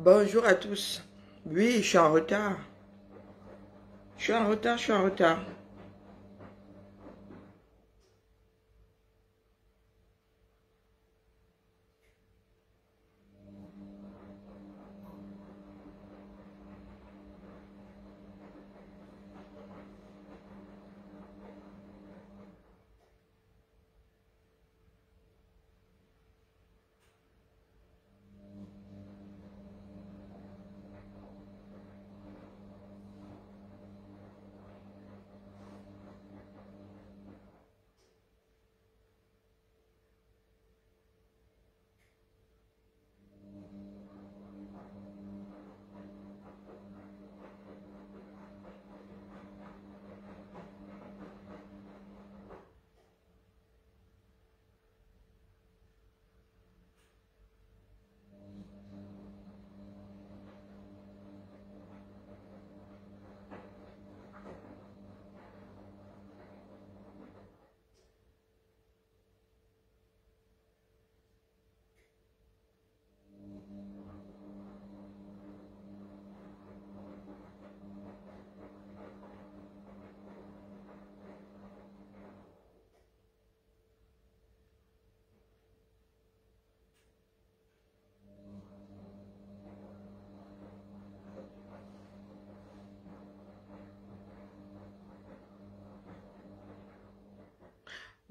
Bonjour à tous. Oui, je suis en retard. Je suis en retard, je suis en retard.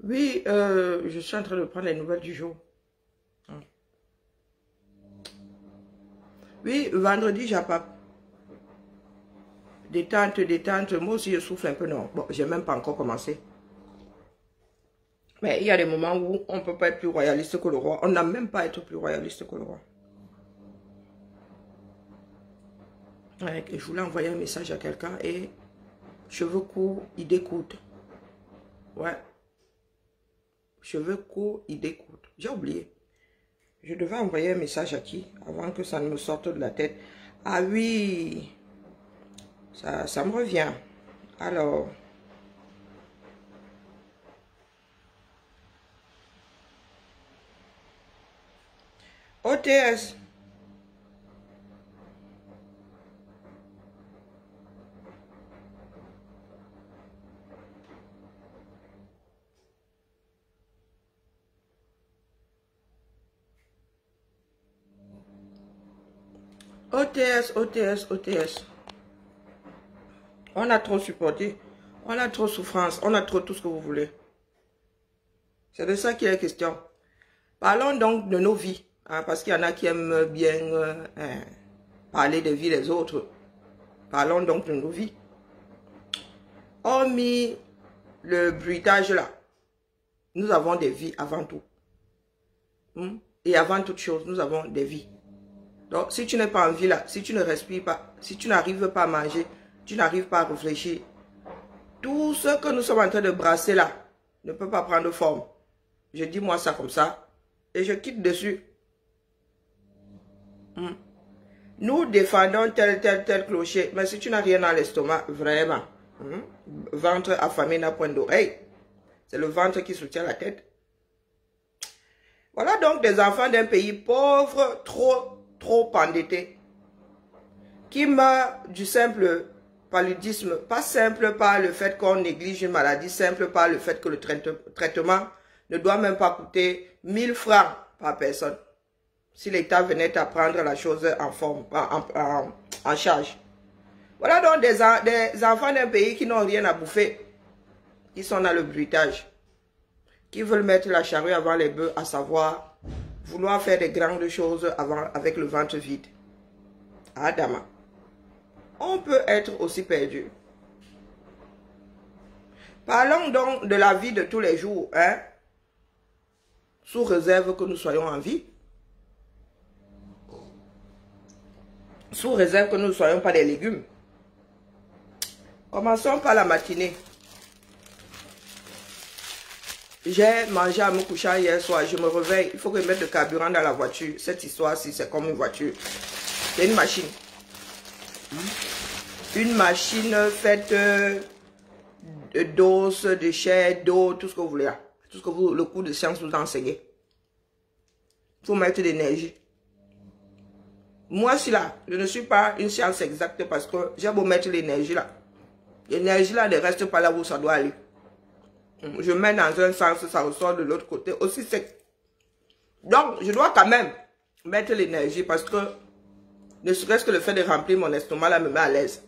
Oui, je suis en train de prendre les nouvelles du jour. Oui, vendredi, j'appelle. Détente, détente. Moi aussi, je souffle un peu, non. Bon, j'ai même pas encore commencé. Mais il y a des moments où on ne peut pas être plus royaliste que le roi. On n'a même pas à être plus royaliste que le roi. Ouais, je voulais envoyer un message à quelqu'un et cheveux courts, idée courte. Ouais. Cheveux courts, idée courte. J'ai oublié. Je devais envoyer un message à qui avant que ça ne me sorte de la tête. Ah oui, ça me revient. Alors, OTS. OTS, OTS, OTS. On a trop supporté. On a trop souffrance. On a trop tout ce que vous voulez. C'est de ça qu'il est question. Parlons donc de nos vies. Hein, parce qu'il y en a qui aiment bien parler des vies des autres. Parlons donc de nos vies. Hormis le bruitage là, nous avons des vies avant tout. Et avant toute chose, nous avons des vies. Donc, si tu n'es pas en vie là, si tu ne respires pas, si tu n'arrives pas à manger, tu n'arrives pas à réfléchir, tout ce que nous sommes en train de brasser là ne peut pas prendre forme. Je dis moi ça comme ça et je quitte dessus. Nous défendons tel clocher, mais si tu n'as rien dans l'estomac, vraiment, ventre affamé n'a point d'oreille, c'est le ventre qui soutient la tête. Voilà donc des enfants d'un pays pauvre, trop endettés, qui meurent du simple paludisme, pas simple par le fait qu'on néglige une maladie, simple par le fait que le traitement ne doit même pas coûter 1000 francs par personne. Si l'État venait à prendre la chose en charge. Voilà donc des enfants d'un pays qui n'ont rien à bouffer, qui sont dans le bruitage, qui veulent mettre la charrue avant les bœufs, à savoir vouloir faire des grandes choses avec le ventre vide. Adama. On peut être aussi perdu. Parlons donc de la vie de tous les jours, hein, sous réserve que nous soyons en vie. Sous réserve que nous ne soyons pas des légumes. Commençons par la matinée. J'ai mangé à me coucher hier soir. Je me réveille. Il faut que je mette le carburant dans la voiture. Cette histoire-ci, c'est comme une voiture. C'est une machine. Une machine faite d'os, de chair, d'eau, tout ce que vous voulez. Tout ce que le cours de science vous enseigne. Il faut mettre de l'énergie. Moi, je ne suis pas une science exacte parce que j'ai beau mettre l'énergie là. L'énergie là ne reste pas là où ça doit aller. Je mets dans un sens, ça ressort de l'autre côté aussi sec. Donc, je dois quand même mettre l'énergie parce que ne serait-ce que le fait de remplir mon estomac là me met à l'aise.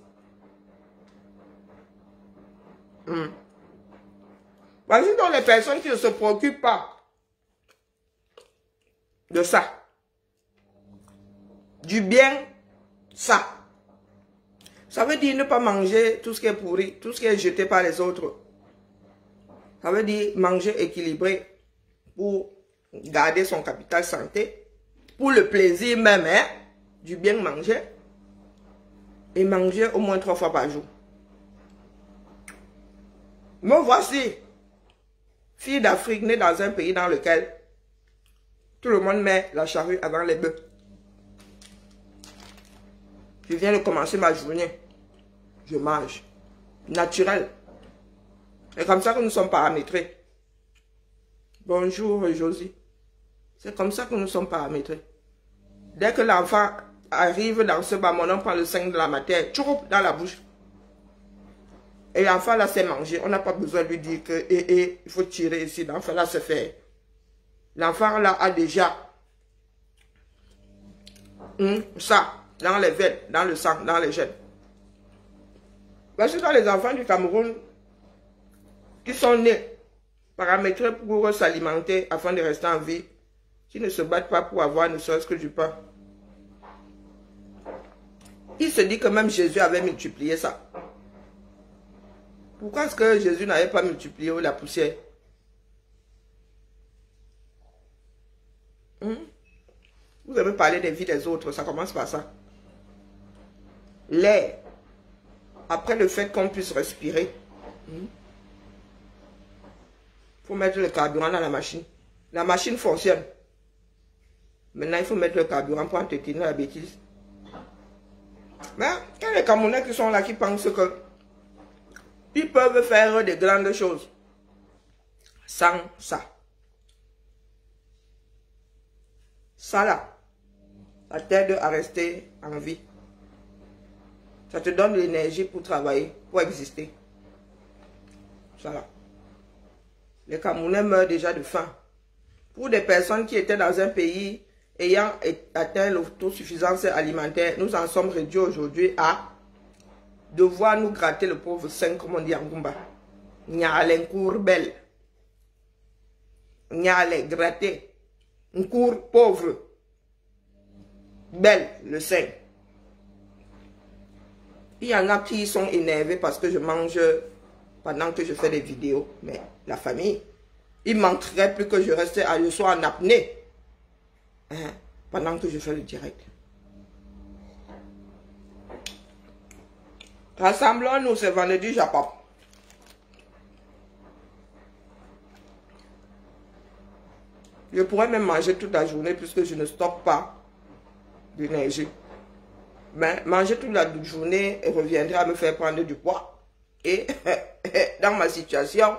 Voici donc les personnes qui ne se préoccupent pas de ça. Du bien, ça. Ça veut dire ne pas manger tout ce qui est pourri, tout ce qui est jeté par les autres. Ça veut dire manger équilibré pour garder son capital santé, pour le plaisir même, hein, du bien manger. Et manger au moins 3 fois par jour. Me voici, fille d'Afrique, née dans un pays dans lequel tout le monde met la charrue avant les bœufs. Je viens de commencer ma journée. Je mange. Naturel. C'est comme ça que nous sommes paramétrés. Bonjour Josie. C'est comme ça que nous sommes paramétrés. Dès que l'enfant arrive dans ce bas, on prend le sein de la matière, tchoup, dans la bouche. Et l'enfant là sait manger. On n'a pas besoin de lui dire que il faut tirer ici. L'enfant là se fait. L'enfant là a déjà ça dans les veines, dans le sang, dans les gènes. Parce que dans les enfants du Cameroun qui sont nés paramétrés pour s'alimenter afin de rester en vie, qui ne se battent pas pour avoir ne serait-ce que du pain. Il se dit que même Jésus avait multiplié ça. Pourquoi est-ce que Jésus n'avait pas multiplié la poussière? Vous avez parlé des vies des autres, ça commence par ça. L'air, après le fait qu'on puisse respirer, il faut mettre le carburant dans la machine. La machine fonctionne. Maintenant, il faut mettre le carburant pour entretenir la bêtise. Mais il y a les Camerounais qui sont là, qui pensent que ils peuvent faire de grandes choses sans ça. Ça là, ça t'aide à rester en vie. Ça te donne de l'énergie pour travailler, pour exister. Ça là. Les Camerounais meurent déjà de faim. Pour des personnes qui étaient dans un pays ayant atteint l'autosuffisance alimentaire, nous en sommes réduits aujourd'hui à devoir nous gratter le pauvre sein, comme on dit en Goumba. Nyale cour belle. Nyale gratter. Un cours pauvre. Belle, le sein. Il y en a qui sont énervés parce que je mange pendant que je fais des vidéos. Mais la famille, il manquerait plus que je reste à le soir en apnée. Pendant que je fais le direct. Rassemblons-nous ce vendredi, Japon. Je pourrais même manger toute la journée puisque je ne stocke pas d'énergie. Mais manger toute la journée reviendrait à me faire prendre du poids. Et dans ma situation,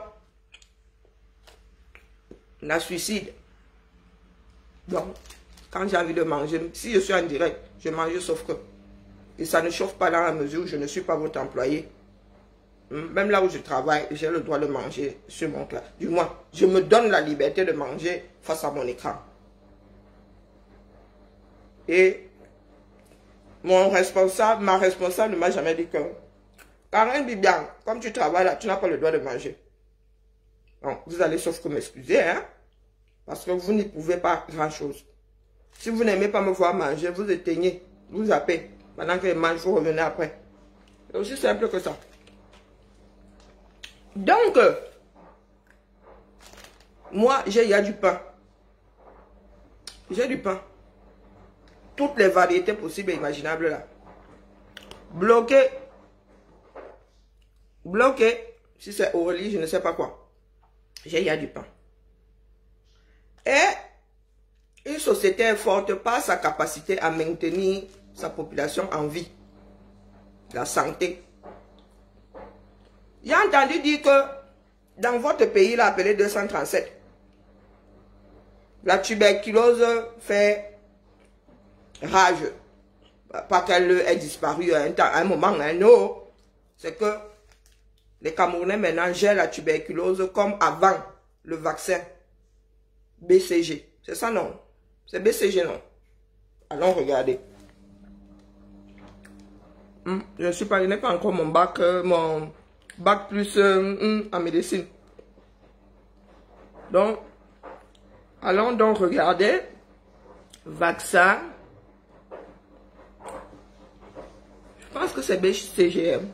la suicide. Donc, quand j'ai envie de manger, si je suis en direct, je mange sauf que. Et ça ne chauffe pas dans la mesure où je ne suis pas votre employé. Même là où je travaille, j'ai le droit de manger sur mon classe. Du moins, je me donne la liberté de manger face à mon écran. Et ma responsable ne m'a jamais dit que Karen Bibian, comme tu travailles là, tu n'as pas le droit de manger. Donc, vous allez sauf que m'excuser, hein, parce que vous n'y pouvez pas grand-chose. Si vous n'aimez pas me voir manger, vous éteignez, vous zappez. Pendant que je mange, vous revenez après. C'est aussi simple que ça. Donc, moi, il y a du pain. J'ai du pain. Toutes les variétés possibles et imaginables là. Bloqué. Bloqué. Si c'est Aurélie, je ne sais pas quoi. Il y a du pain. Et une société est forte par sa capacité à maintenir sa population en vie. La santé. J'ai entendu dire que dans votre pays, là, appelé 237, la tuberculose fait rage. Pas qu'elle ait disparu à un moment, hein, non. C'est que les Camerounais maintenant gèrent la tuberculose comme avant le vaccin BCG. C'est ça, non? C'est BCG, non? Allons regarder. Je n'ai pas encore mon bac plus en médecine. Donc, allons donc regarder. Vaccin. Je pense que c'est BCGM.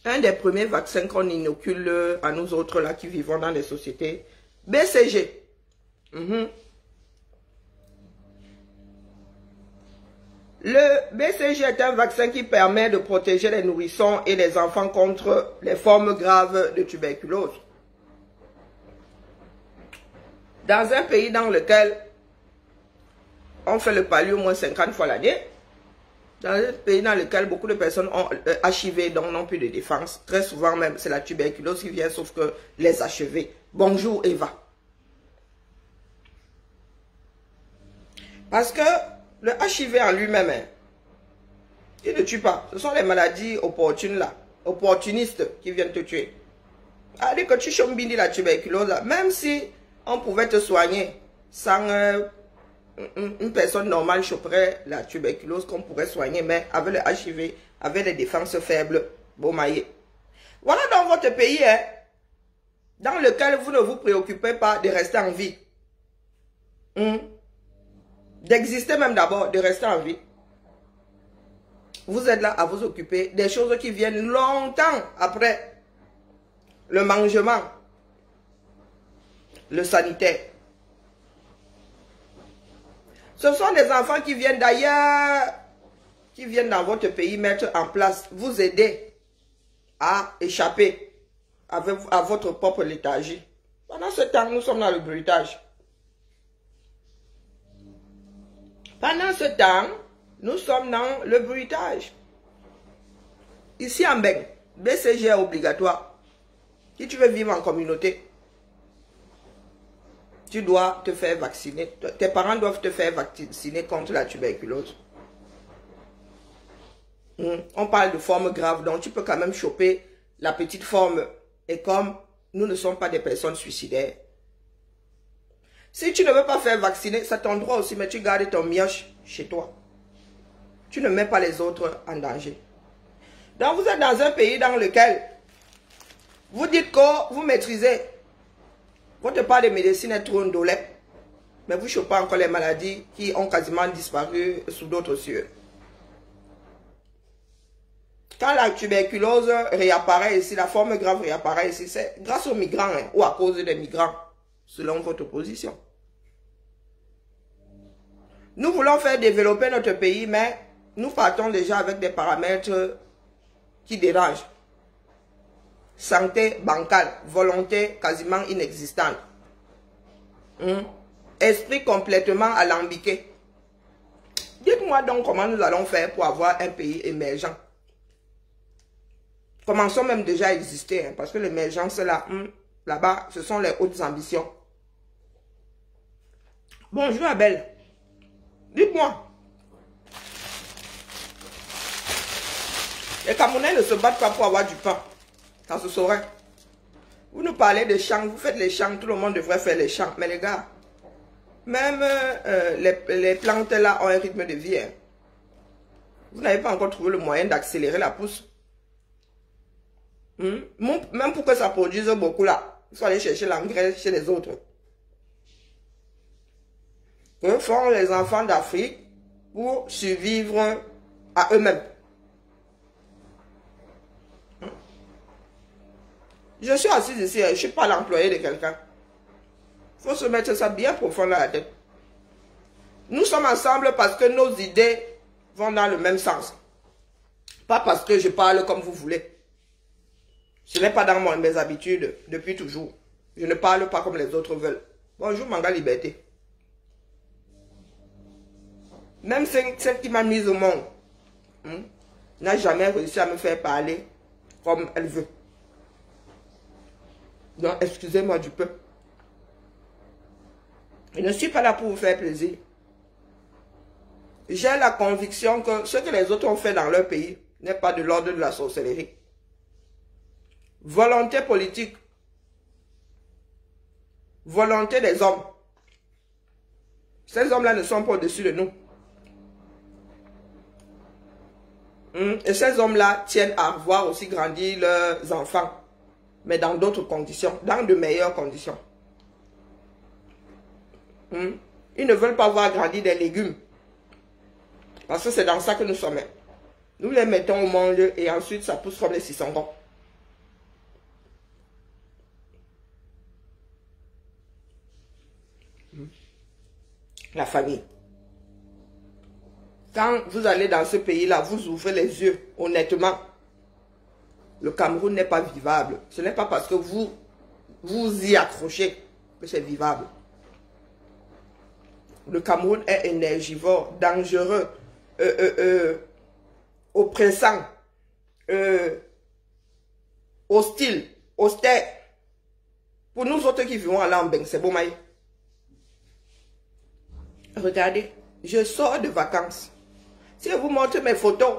Un des premiers vaccins qu'on inocule à nous autres là qui vivons dans les sociétés. BCG. Le BCG est un vaccin qui permet de protéger les nourrissons et les enfants contre les formes graves de tuberculose. Dans un pays dans lequel on fait le palu au moins 50 fois l'année, dans un pays dans lequel beaucoup de personnes ont HIV, donc n'ont plus de défense, très souvent même c'est la tuberculose qui vient, sauf que les achever. Bonjour Eva. Parce que le HIV en lui-même, hein, il ne tue pas. Ce sont les maladies opportunes là, opportunistes qui viennent te tuer. Allez, que tu chombini la tuberculose là, même si on pouvait te soigner sans une personne normale choperait la tuberculose qu'on pourrait soigner, mais avec le HIV, avec les défenses faibles, bon maillé. Voilà dans votre pays, hein, dans lequel vous ne vous préoccupez pas de rester en vie. D'exister même d'abord, de rester en vie. Vous êtes là à vous occuper des choses qui viennent longtemps après le mangement, le sanitaire. Ce sont des enfants qui viennent d'ailleurs, qui viennent dans votre pays mettre en place, vous aider à échapper à votre propre léthargie. Pendant ce temps, nous sommes dans le bruitage. Pendant ce temps, nous sommes dans le bruitage. Ici en Beng, BCG est obligatoire. Si tu veux vivre en communauté, tu dois te faire vacciner. Tes parents doivent te faire vacciner contre la tuberculose. On parle de forme grave, donc tu peux quand même choper la petite forme. Et comme nous ne sommes pas des personnes suicidaires, si tu ne veux pas faire vacciner, c'est ton droit aussi, mais tu gardes ton mioche chez toi. Tu ne mets pas les autres en danger. Donc vous êtes dans un pays dans lequel vous dites que vous maîtrisez. Votre part de médecine est trop indolente, mais vous ne chopez pas encore les maladies qui ont quasiment disparu sous d'autres cieux. Quand la tuberculose réapparaît ici, la forme grave réapparaît ici, c'est grâce aux migrants, hein, ou à cause des migrants, selon votre position. Nous voulons faire développer notre pays, mais nous partons déjà avec des paramètres qui dérangent. Santé bancale, volonté quasiment inexistante. Esprit complètement alambiqué. Dites-moi donc comment nous allons faire pour avoir un pays émergent. Commençons même déjà à exister, hein, parce que l'émergence là, là-bas, ce sont les hautes ambitions. Bonjour Abel. Dites-moi. Les Camerounais ne se battent pas pour avoir du pain. Ça se saurait. Vous nous parlez de champs, vous faites les champs, tout le monde devrait faire les champs. Mais les gars, même les plantes là ont un rythme de vie. Hein. Vous n'avez pas encore trouvé le moyen d'accélérer la pousse. Même pour que ça produise beaucoup là, il faut aller chercher l'engrais chez les autres. Que font les enfants d'Afrique pour survivre à eux-mêmes? Je suis assise ici, je ne suis pas l'employé de quelqu'un. Il faut se mettre ça bien profond dans la tête. Nous sommes ensemble parce que nos idées vont dans le même sens. Pas parce que je parle comme vous voulez. Ce n'est pas dans mes habitudes depuis toujours. Je ne parle pas comme les autres veulent. Bonjour Manga Liberté. Même celle qui m'a mise au monde n'a jamais réussi à me faire parler comme elle veut. Donc, excusez-moi du peu. Je ne suis pas là pour vous faire plaisir. J'ai la conviction que ce que les autres ont fait dans leur pays n'est pas de l'ordre de la sorcellerie. Volonté politique. Volonté des hommes. Ces hommes-là ne sont pas au-dessus de nous. Et ces hommes-là tiennent à voir aussi grandir leurs enfants. Mais dans d'autres conditions, dans de meilleures conditions. Ils ne veulent pas voir grandir des légumes. Parce que c'est dans ça que nous sommes. Nous les mettons au monde et ensuite ça pousse comme les sissongons. La famille. Quand vous allez dans ce pays-là, vous ouvrez les yeux, honnêtement. Le Cameroun n'est pas vivable. Ce n'est pas parce que vous y accrochez que c'est vivable. Le Cameroun est énergivore, dangereux, oppressant, hostile, austère. Pour nous autres qui vivons à Lambeng, c'est beau maï. Regardez, je sors de vacances. Si je vous montre mes photos,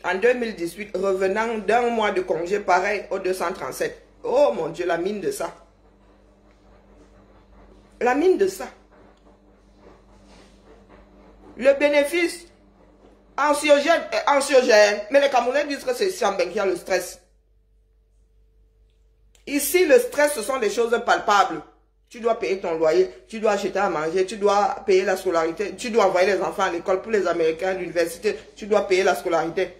en 2018, revenant d'un mois de congé pareil au 237. Oh mon Dieu, la mine de ça. La mine de ça. Le bénéfice anxiogène est anxiogène. Mais les Camerounais disent que c'est Siambeng qui a le stress. Ici, le stress, ce sont des choses palpables. Tu dois payer ton loyer, tu dois acheter à manger, tu dois payer la scolarité, tu dois envoyer les enfants à l'école. Pour les Américains, à l'université, tu dois payer la scolarité.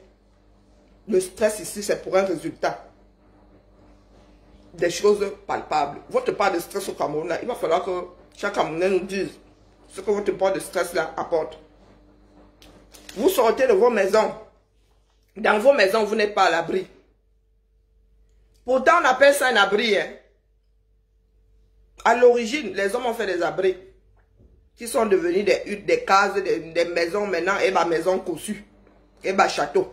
Le stress ici, c'est pour un résultat. Des choses palpables. Votre part de stress au Cameroun, là, il va falloir que chaque Camerounais nous dise ce que votre part de stress là apporte. Vous sortez de vos maisons. Dans vos maisons, vous n'êtes pas à l'abri. Pourtant, on appelle ça un abri. Hein. À l'origine, les hommes ont fait des abris qui sont devenus des huttes, des cases, des maisons maintenant, et ma maison cossue, et ma château.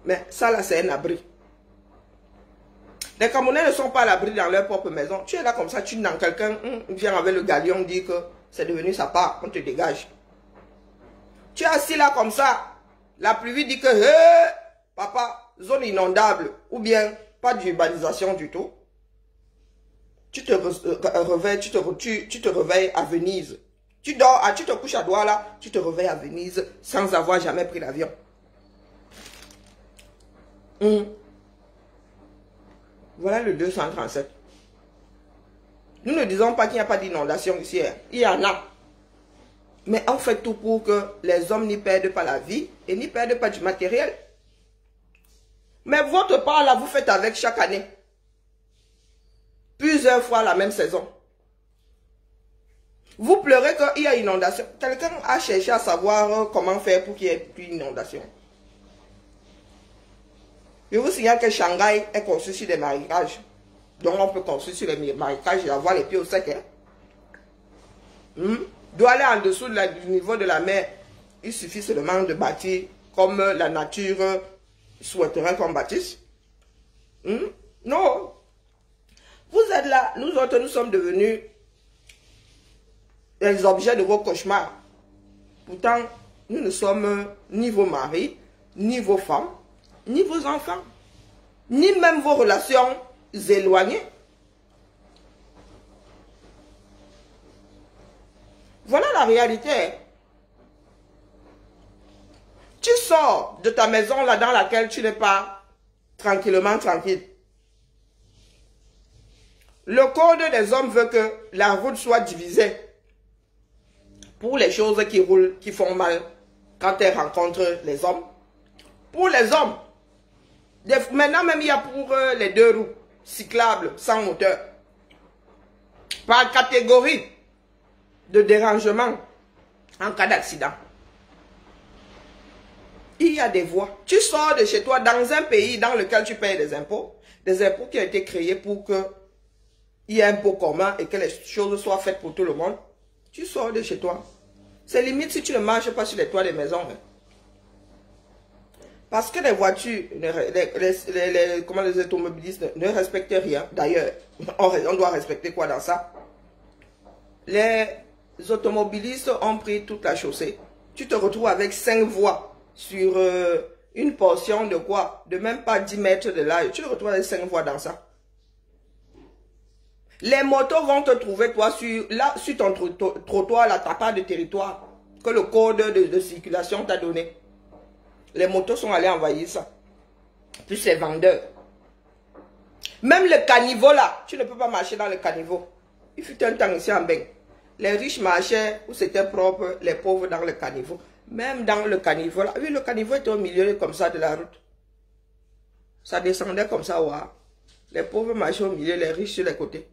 Mais ça là, c'est un abri. Les Camerounais ne sont pas à l'abri dans leur propre maison. Tu es là comme ça, tu n'as quelqu'un, vient avec le galion, dit que c'est devenu sa part, on te dégage. Tu es assis là comme ça, la pluie dit que, hey, papa, zone inondable, ou bien pas d'urbanisation du tout. Tu te réveilles à Venise. Tu dors, tu te couches à Douala, tu te réveilles à Venise sans avoir jamais pris l'avion. Voilà le 237. Nous ne disons pas qu'il n'y a pas d'inondation ici. Il y en a. Mais on fait tout pour que les hommes n'y perdent pas la vie et n'y perdent pas du matériel. Mais votre part là, vous faites avec chaque année. Plusieurs fois la même saison. Vous pleurez qu'il y a inondation. Quelqu'un a cherché à savoir comment faire pour qu'il n'y ait plus d'inondation. Je vous signale que Shanghai est construit sur des marécages. Donc on peut construire sur les marécages et avoir les pieds au sec. Doit aller en dessous du niveau de la mer. Il suffit seulement de bâtir comme la nature souhaiterait qu'on bâtisse. Non. Vous êtes là, nous autres, nous sommes devenus les objets de vos cauchemars. Pourtant, nous ne sommes ni vos maris, ni vos femmes, ni vos enfants, ni même vos relations éloignées. Voilà la réalité. Tu sors de ta maison là dans laquelle tu n'es pas tranquillement tranquille. Le code des hommes veut que la route soit divisée pour les choses qui roulent, qui font mal quand elles rencontrent les hommes. Pour les hommes. Maintenant même il y a pour les deux roues cyclables sans moteur. Par catégorie de dérangement en cas d'accident. Il y a des voies. Tu sors de chez toi dans un pays dans lequel tu payes des impôts qui ont été créés pour que il y a un pot commun et que les choses soient faites pour tout le monde. Tu sors de chez toi. C'est limite si tu ne marches pas sur les toits des maisons. Parce que les voitures, comment les automobilistes ne respectent rien. D'ailleurs, on doit respecter quoi dans ça? Les automobilistes ont pris toute la chaussée. Tu te retrouves avec 5 voies sur une portion de quoi? De même pas 10 mètres de large. Tu te retrouves avec 5 voies dans ça. Les motos vont te trouver, toi, sur ton trottoir, là, t'as pas de territoire que le code de circulation t'a donné. Les motos sont allées envahir ça. Plus les vendeurs. Même le caniveau, là, tu ne peux pas marcher dans le caniveau. Il fut un temps ici en Beng. Les riches marchaient où c'était propre, les pauvres dans le caniveau. Même dans le caniveau, là. Oui, le caniveau était au milieu comme ça de la route. Ça descendait comme ça, ouais. Les pauvres marchaient au milieu, les riches sur les côtés.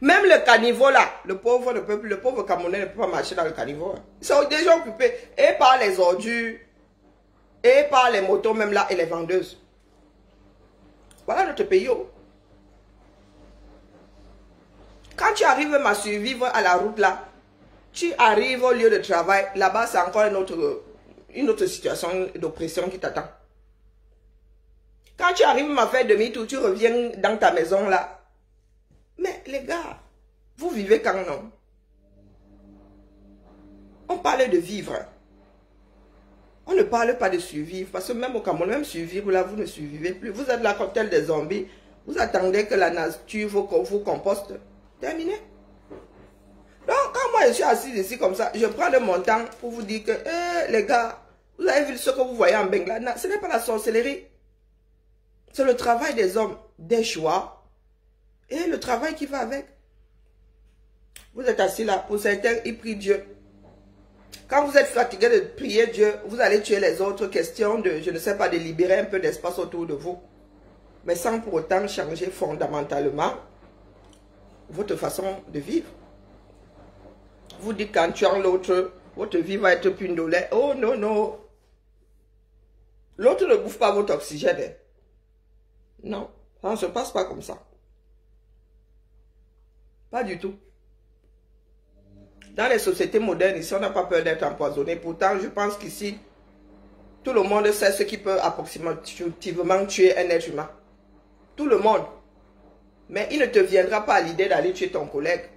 Même le caniveau là, le pauvre Camerounais ne peut pas marcher dans le caniveau. Ils sont déjà occupés et par les ordures, et par les motos même là, et les vendeuses. Voilà notre pays. Oh. Quand tu arrives à survivre à la route là, tu arrives au lieu de travail, là-bas c'est encore une autre situation d'oppression qui t'attend. Quand tu arrives à faire demi-tour, tu reviens dans ta maison là. Mais les gars, vous vivez quand non? On parle de vivre. On ne parle pas de survivre. Parce que même au Cameroun, même survivre, là, vous ne survivez plus. Vous êtes là comme tel des zombies. Vous attendez que la nature vous composte. Terminé. Donc, quand moi je suis assis ici comme ça, je prends de mon temps pour vous dire que, les gars, vous avez vu ce que vous voyez en Bengla. Ce n'est pas la sorcellerie. C'est le travail des hommes, des choix. Et le travail qui va avec. Vous êtes assis là, pour certains, ils prient Dieu. Quand vous êtes fatigué de prier Dieu, vous allez tuer les autres. Question de, je ne sais pas, de libérer un peu d'espace autour de vous. Mais sans pour autant changer fondamentalement votre façon de vivre. Vous dites qu'en tuant l'autre, votre vie va être pindolée. Oh non, non. L'autre ne bouffe pas votre oxygène. Non, ça ne se passe pas comme ça. Pas du tout. Dans les sociétés modernes, ici, on n'a pas peur d'être empoisonné. Pourtant, je pense qu'ici, tout le monde sait ce qui peut approximativement tuer un être humain. Tout le monde. Mais il ne te viendra pas à l'idée d'aller tuer ton collègue.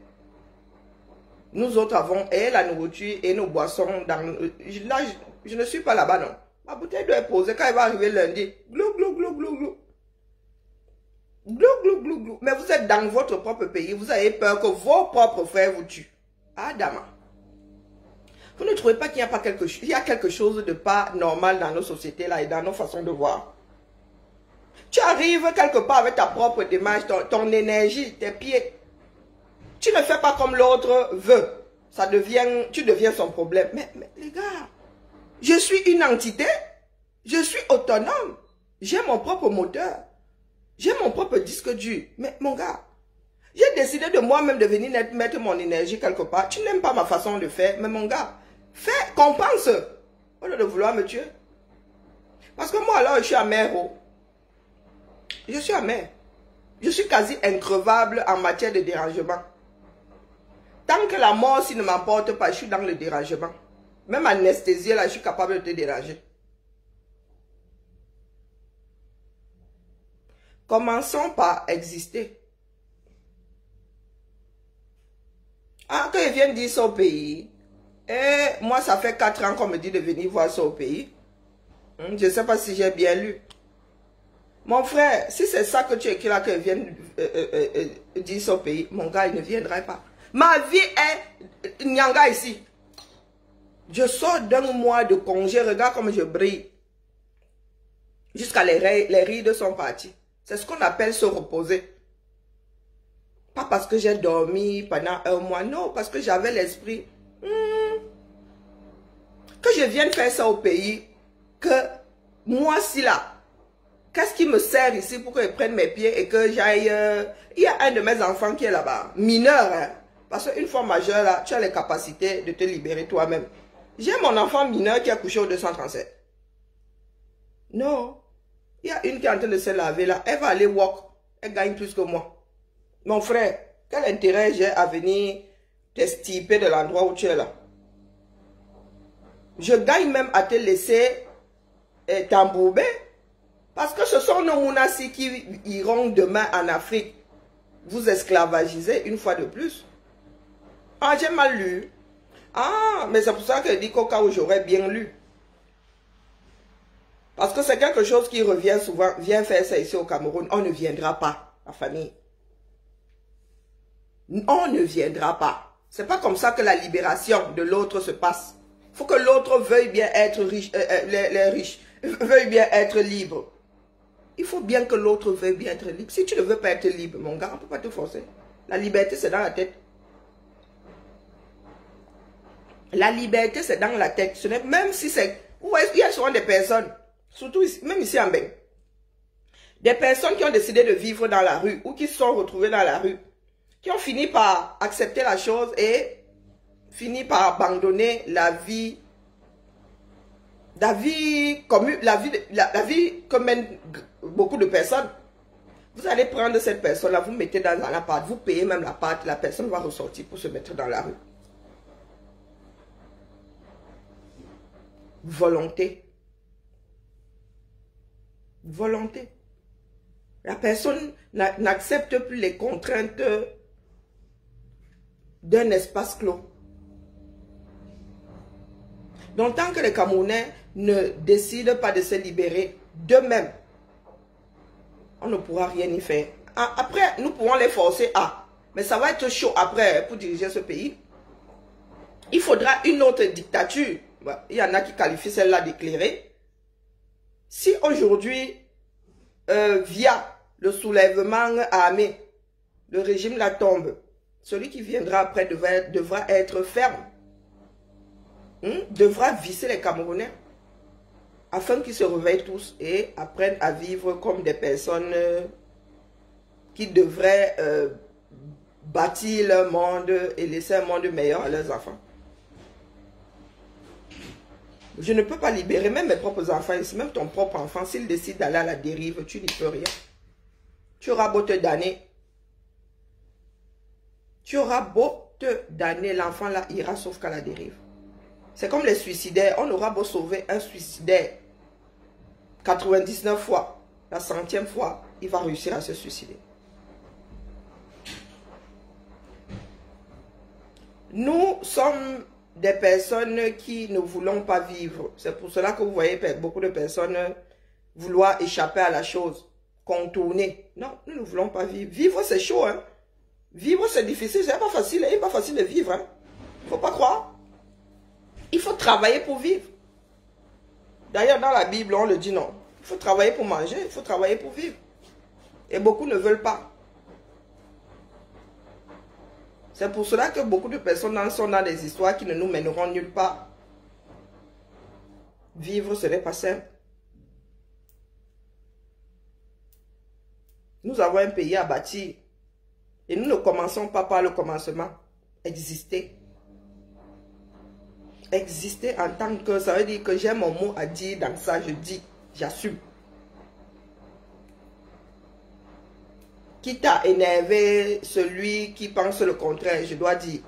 Nous autres avons et la nourriture et nos boissons. Là, je ne suis pas là-bas, non. Ma bouteille doit être posée quand elle va arriver lundi. Glou, glou, glou, glou, glou. Glou, glou, glou, glou. Mais vous êtes dans votre propre pays. Vous avez peur que vos propres frères vous tuent. Adama. Vous ne trouvez pas qu'il y a pas quelque chose, il y a quelque chose de pas normal dans nos sociétés là et dans nos façons de voir. Tu arrives quelque part avec ta propre démarche, ton énergie, tes pieds. Tu ne fais pas comme l'autre veut. Tu deviens son problème. Mais les gars, je suis une entité. Je suis autonome. J'ai mon propre moteur. J'ai mon propre disque dur. Mais mon gars, j'ai décidé de moi-même de venir mettre mon énergie quelque part. Tu n'aimes pas ma façon de faire. Mais mon gars, compense. Au lieu de vouloir me tuer. Parce que moi, alors, je suis amer. Oh. Je suis amer. Je suis quasi increvable en matière de dérangement. Tant que la mort, s'il ne m'emporte pas, je suis dans le dérangement. Même anesthésié, là, je suis capable de te déranger. Commençons par exister. Ah, quand ils viennent dire ça au pays, et moi, ça fait 4 ans qu'on me dit de venir voir ça au pays. Je ne sais pas si j'ai bien lu. Mon frère, si c'est ça que tu écris là, qu'ils viennent dire ça au pays, mon gars, il ne viendrait pas. Ma vie est nyanga ici. Je sors d'un mois de congé, regarde comme je brille. Jusqu'à les rides sont parties. C'est ce qu'on appelle se reposer. Pas parce que j'ai dormi pendant un mois, non, parce que j'avais l'esprit. Que je vienne faire ça au pays, que moi si là, qu'est-ce qui me sert ici pour que je prenne mes pieds et que j'aille... il y a un de mes enfants qui est là-bas, mineur, hein, parce qu'une fois majeur là, tu as les capacités de te libérer toi-même. J'ai mon enfant mineur qui a couché au 237. Non. Il y a une qui est en train de se laver là. Elle va aller walk. Elle gagne plus que moi. Mon frère, quel intérêt j'ai à venir t'estiper de l'endroit où tu es là? Je gagne même à te laisser t'embourber. Parce que ce sont nos mounassis qui iront demain en Afrique vous esclavagiser une fois de plus. Ah, j'ai mal lu. Ah, mais c'est pour ça que je dis qu'au cas où j'aurais bien lu. Parce que c'est quelque chose qui revient souvent. Viens faire ça ici au Cameroun. On ne viendra pas, la famille. On ne viendra pas. C'est pas comme ça que la libération de l'autre se passe. Il faut que l'autre veuille bien être riche, les riches, veuille bien être libre. Il faut bien que l'autre veuille bien être libre. Si tu ne veux pas être libre, mon gars, on ne peut pas te forcer. La liberté, c'est dans la tête. La liberté, c'est dans la tête. Ce n'est même si c'est... Il y a souvent des personnes, surtout ici, même ici en Bain, des personnes qui ont décidé de vivre dans la rue ou qui se sont retrouvées dans la rue, qui ont fini par accepter la chose et fini par abandonner la vie commune, la vie que mènent beaucoup de personnes. Vous allez prendre cette personne-là, vous mettez dans un appart, vous payez même l'appart, la personne va ressortir pour se mettre dans la rue. Volonté. Volonté. La personne n'accepte plus les contraintes d'un espace clos. Donc, tant que les Camerounais ne décident pas de se libérer d'eux-mêmes, on ne pourra rien y faire. Après, nous pourrons les forcer à. Mais ça va être chaud après pour diriger ce pays. Il faudra une autre dictature. Il y en a qui qualifient celle-là d'éclairée. Si aujourd'hui, via le soulèvement armé, le régime la tombe, celui qui viendra après devra être ferme. Devra visser les Camerounais afin qu'ils se réveillent tous et apprennent à vivre comme des personnes qui devraient bâtir leur monde et laisser un monde meilleur à leurs enfants. Je ne peux pas libérer même mes propres enfants ici, même ton propre enfant, s'il décide d'aller à la dérive, tu n'y peux rien. Tu auras beau te damner. Tu auras beau te damner, l'enfant là ira sauf qu'à la dérive. C'est comme les suicidaires. On aura beau sauver un suicidaire 99 fois. La 100e fois, il va réussir à se suicider. Nous sommes des personnes qui ne voulons pas vivre. C'est pour cela que vous voyez beaucoup de personnes vouloir échapper à la chose, contourner. Non, nous ne voulons pas vivre. Vivre, c'est chaud. Hein? Vivre, c'est difficile. C'est pas facile. Il n'est pas facile de vivre. Hein? Il ne faut pas croire. Il faut travailler pour vivre. D'ailleurs, dans la Bible, on le dit non. Il faut travailler pour manger, il faut travailler pour vivre. Et beaucoup ne veulent pas. C'est pour cela que beaucoup de personnes sont dans des histoires qui ne nous mèneront nulle part. Vivre, ce n'est pas simple. Nous avons un pays à bâtir. Et nous ne commençons pas par le commencement. Exister. Exister en tant que, ça veut dire que j'ai mon mot à dire dans ça, je dis, j'assume. Quitte à énerver celui qui pense le contraire, je dois dire.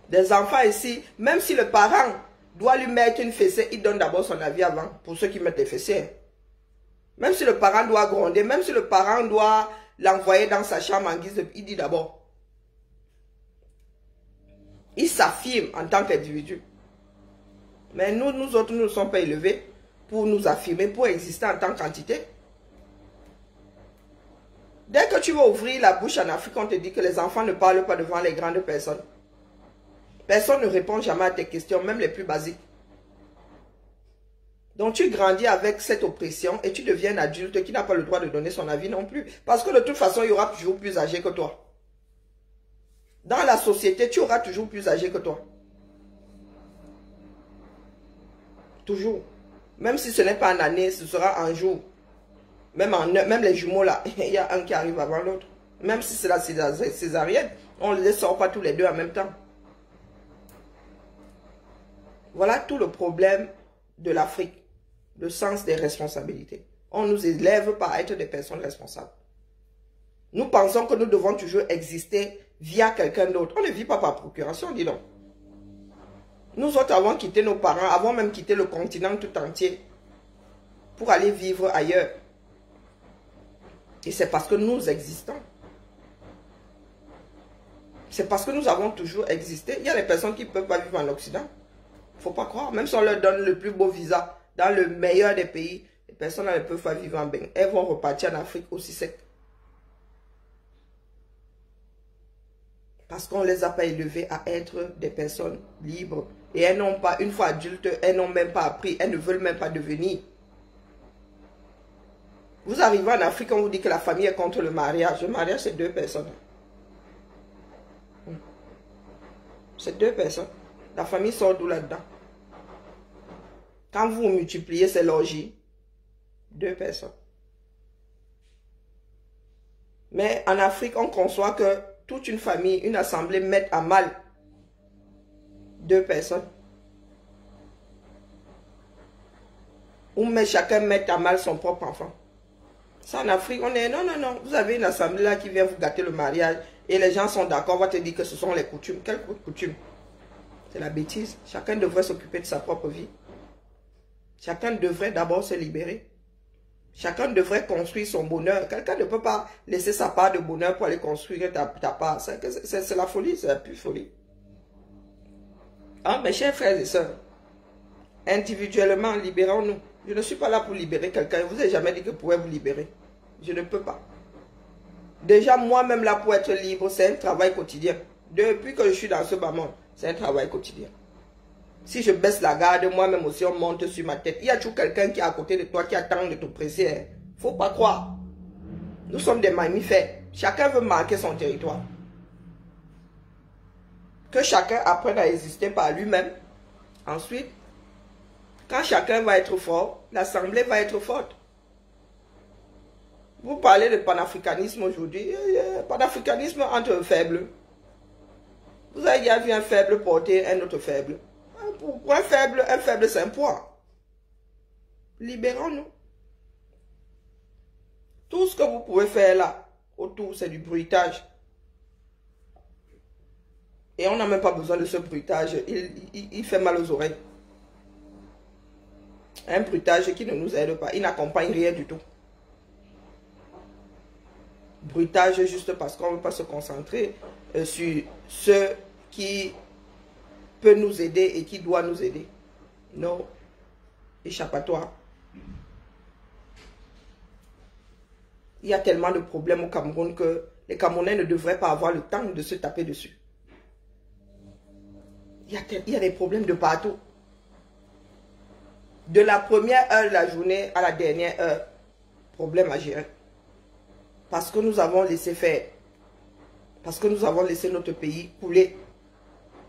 Des enfants ici, même si le parent doit lui mettre une fessée, il donne d'abord son avis avant, pour ceux qui mettent des fessées. Même si le parent doit gronder, même si le parent doit l'envoyer dans sa chambre en guise de... Il dit d'abord. Il s'affirme en tant qu'individu. Mais nous autres, nous ne sommes pas élevés pour nous affirmer, pour exister en tant qu'entité. Dès que tu vas ouvrir la bouche en Afrique, on te dit que les enfants ne parlent pas devant les grandes personnes. Personne ne répond jamais à tes questions, même les plus basiques. Donc tu grandis avec cette oppression et tu deviens un adulte qui n'a pas le droit de donner son avis non plus. Parce que de toute façon, il y aura toujours plus âgé que toi. Dans la société, tu auras toujours plus âgé que toi. Toujours. Même si ce n'est pas en année, ce sera en jour. Même les jumeaux là, il y a un qui arrive avant l'autre. Même si c'est la césarienne, on ne les sort pas tous les deux en même temps. Voilà tout le problème de l'Afrique. Le sens des responsabilités. On nous élève pas à être des personnes responsables. Nous pensons que nous devons toujours exister via quelqu'un d'autre. On ne vit pas par procuration, dis donc. Nous autres avons quitté nos parents, avons même quitté le continent tout entier pour aller vivre ailleurs. Et c'est parce que nous existons. C'est parce que nous avons toujours existé. Il y a des personnes qui ne peuvent pas vivre en Occident. Il ne faut pas croire. Même si on leur donne le plus beau visa dans le meilleur des pays, les personnes ne peuvent pas vivre en Bénin. Elles vont repartir en Afrique aussi sec. Parce qu'on ne les a pas élevées à être des personnes libres. Et elles n'ont pas, une fois adultes, elles n'ont même pas appris. Elles ne veulent même pas devenir. Vous arrivez en Afrique, on vous dit que la famille est contre le mariage. Le mariage, c'est 2 personnes. C'est 2 personnes. La famille sort d'où là-dedans? Quand vous multipliez ces logis, 2 personnes. Mais en Afrique, on conçoit que toute une famille, une assemblée mette à mal 2 personnes. Ou mais chacun mette à mal son propre enfant. Ça en Afrique, on est non, non, non. Vous avez une assemblée là qui vient vous gâter le mariage et les gens sont d'accord, on va te dire que ce sont les coutumes. Quelles coutumes? C'est la bêtise. Chacun devrait s'occuper de sa propre vie. Chacun devrait d'abord se libérer. Chacun devrait construire son bonheur. Quelqu'un ne peut pas laisser sa part de bonheur pour aller construire ta part. C'est la folie, c'est la pure folie. Ah, mes chers frères et sœurs, individuellement, libérons-nous. Je ne suis pas là pour libérer quelqu'un. Je ne vous ai jamais dit que je pouvais vous libérer. Je ne peux pas. Déjà, moi-même là, pour être libre, c'est un travail quotidien. Depuis que je suis dans ce bas monde, c'est un travail quotidien. Si je baisse la garde, moi-même aussi, on monte sur ma tête. Il y a toujours quelqu'un qui est à côté de toi, qui attend de te presser. Il ne faut pas croire. Nous sommes des mammifères. Chacun veut marquer son territoire. Que chacun apprenne à exister par lui-même. Ensuite, quand chacun va être fort, l'assemblée va être forte. Vous parlez de panafricanisme aujourd'hui. Panafricanisme entre eux faibles. Vous avez déjà vu un faible porter un autre faible. Pour un faible c'est un poids. Libérons-nous. Tout ce que vous pouvez faire là, autour, c'est du bruitage. Et on n'a même pas besoin de ce bruitage. Il fait mal aux oreilles. Un bruitage qui ne nous aide pas. Il n'accompagne rien du tout. Bruitage juste parce qu'on ne veut pas se concentrer sur ce qui peut nous aider et qui doit nous aider. Non. Échappatoire. Il y a tellement de problèmes au Cameroun que les Camerounais ne devraient pas avoir le temps de se taper dessus. Il y a des problèmes de partout. De la première heure de la journée à la dernière heure, problème à gérer. Parce que nous avons laissé faire. Parce que nous avons laissé notre pays couler.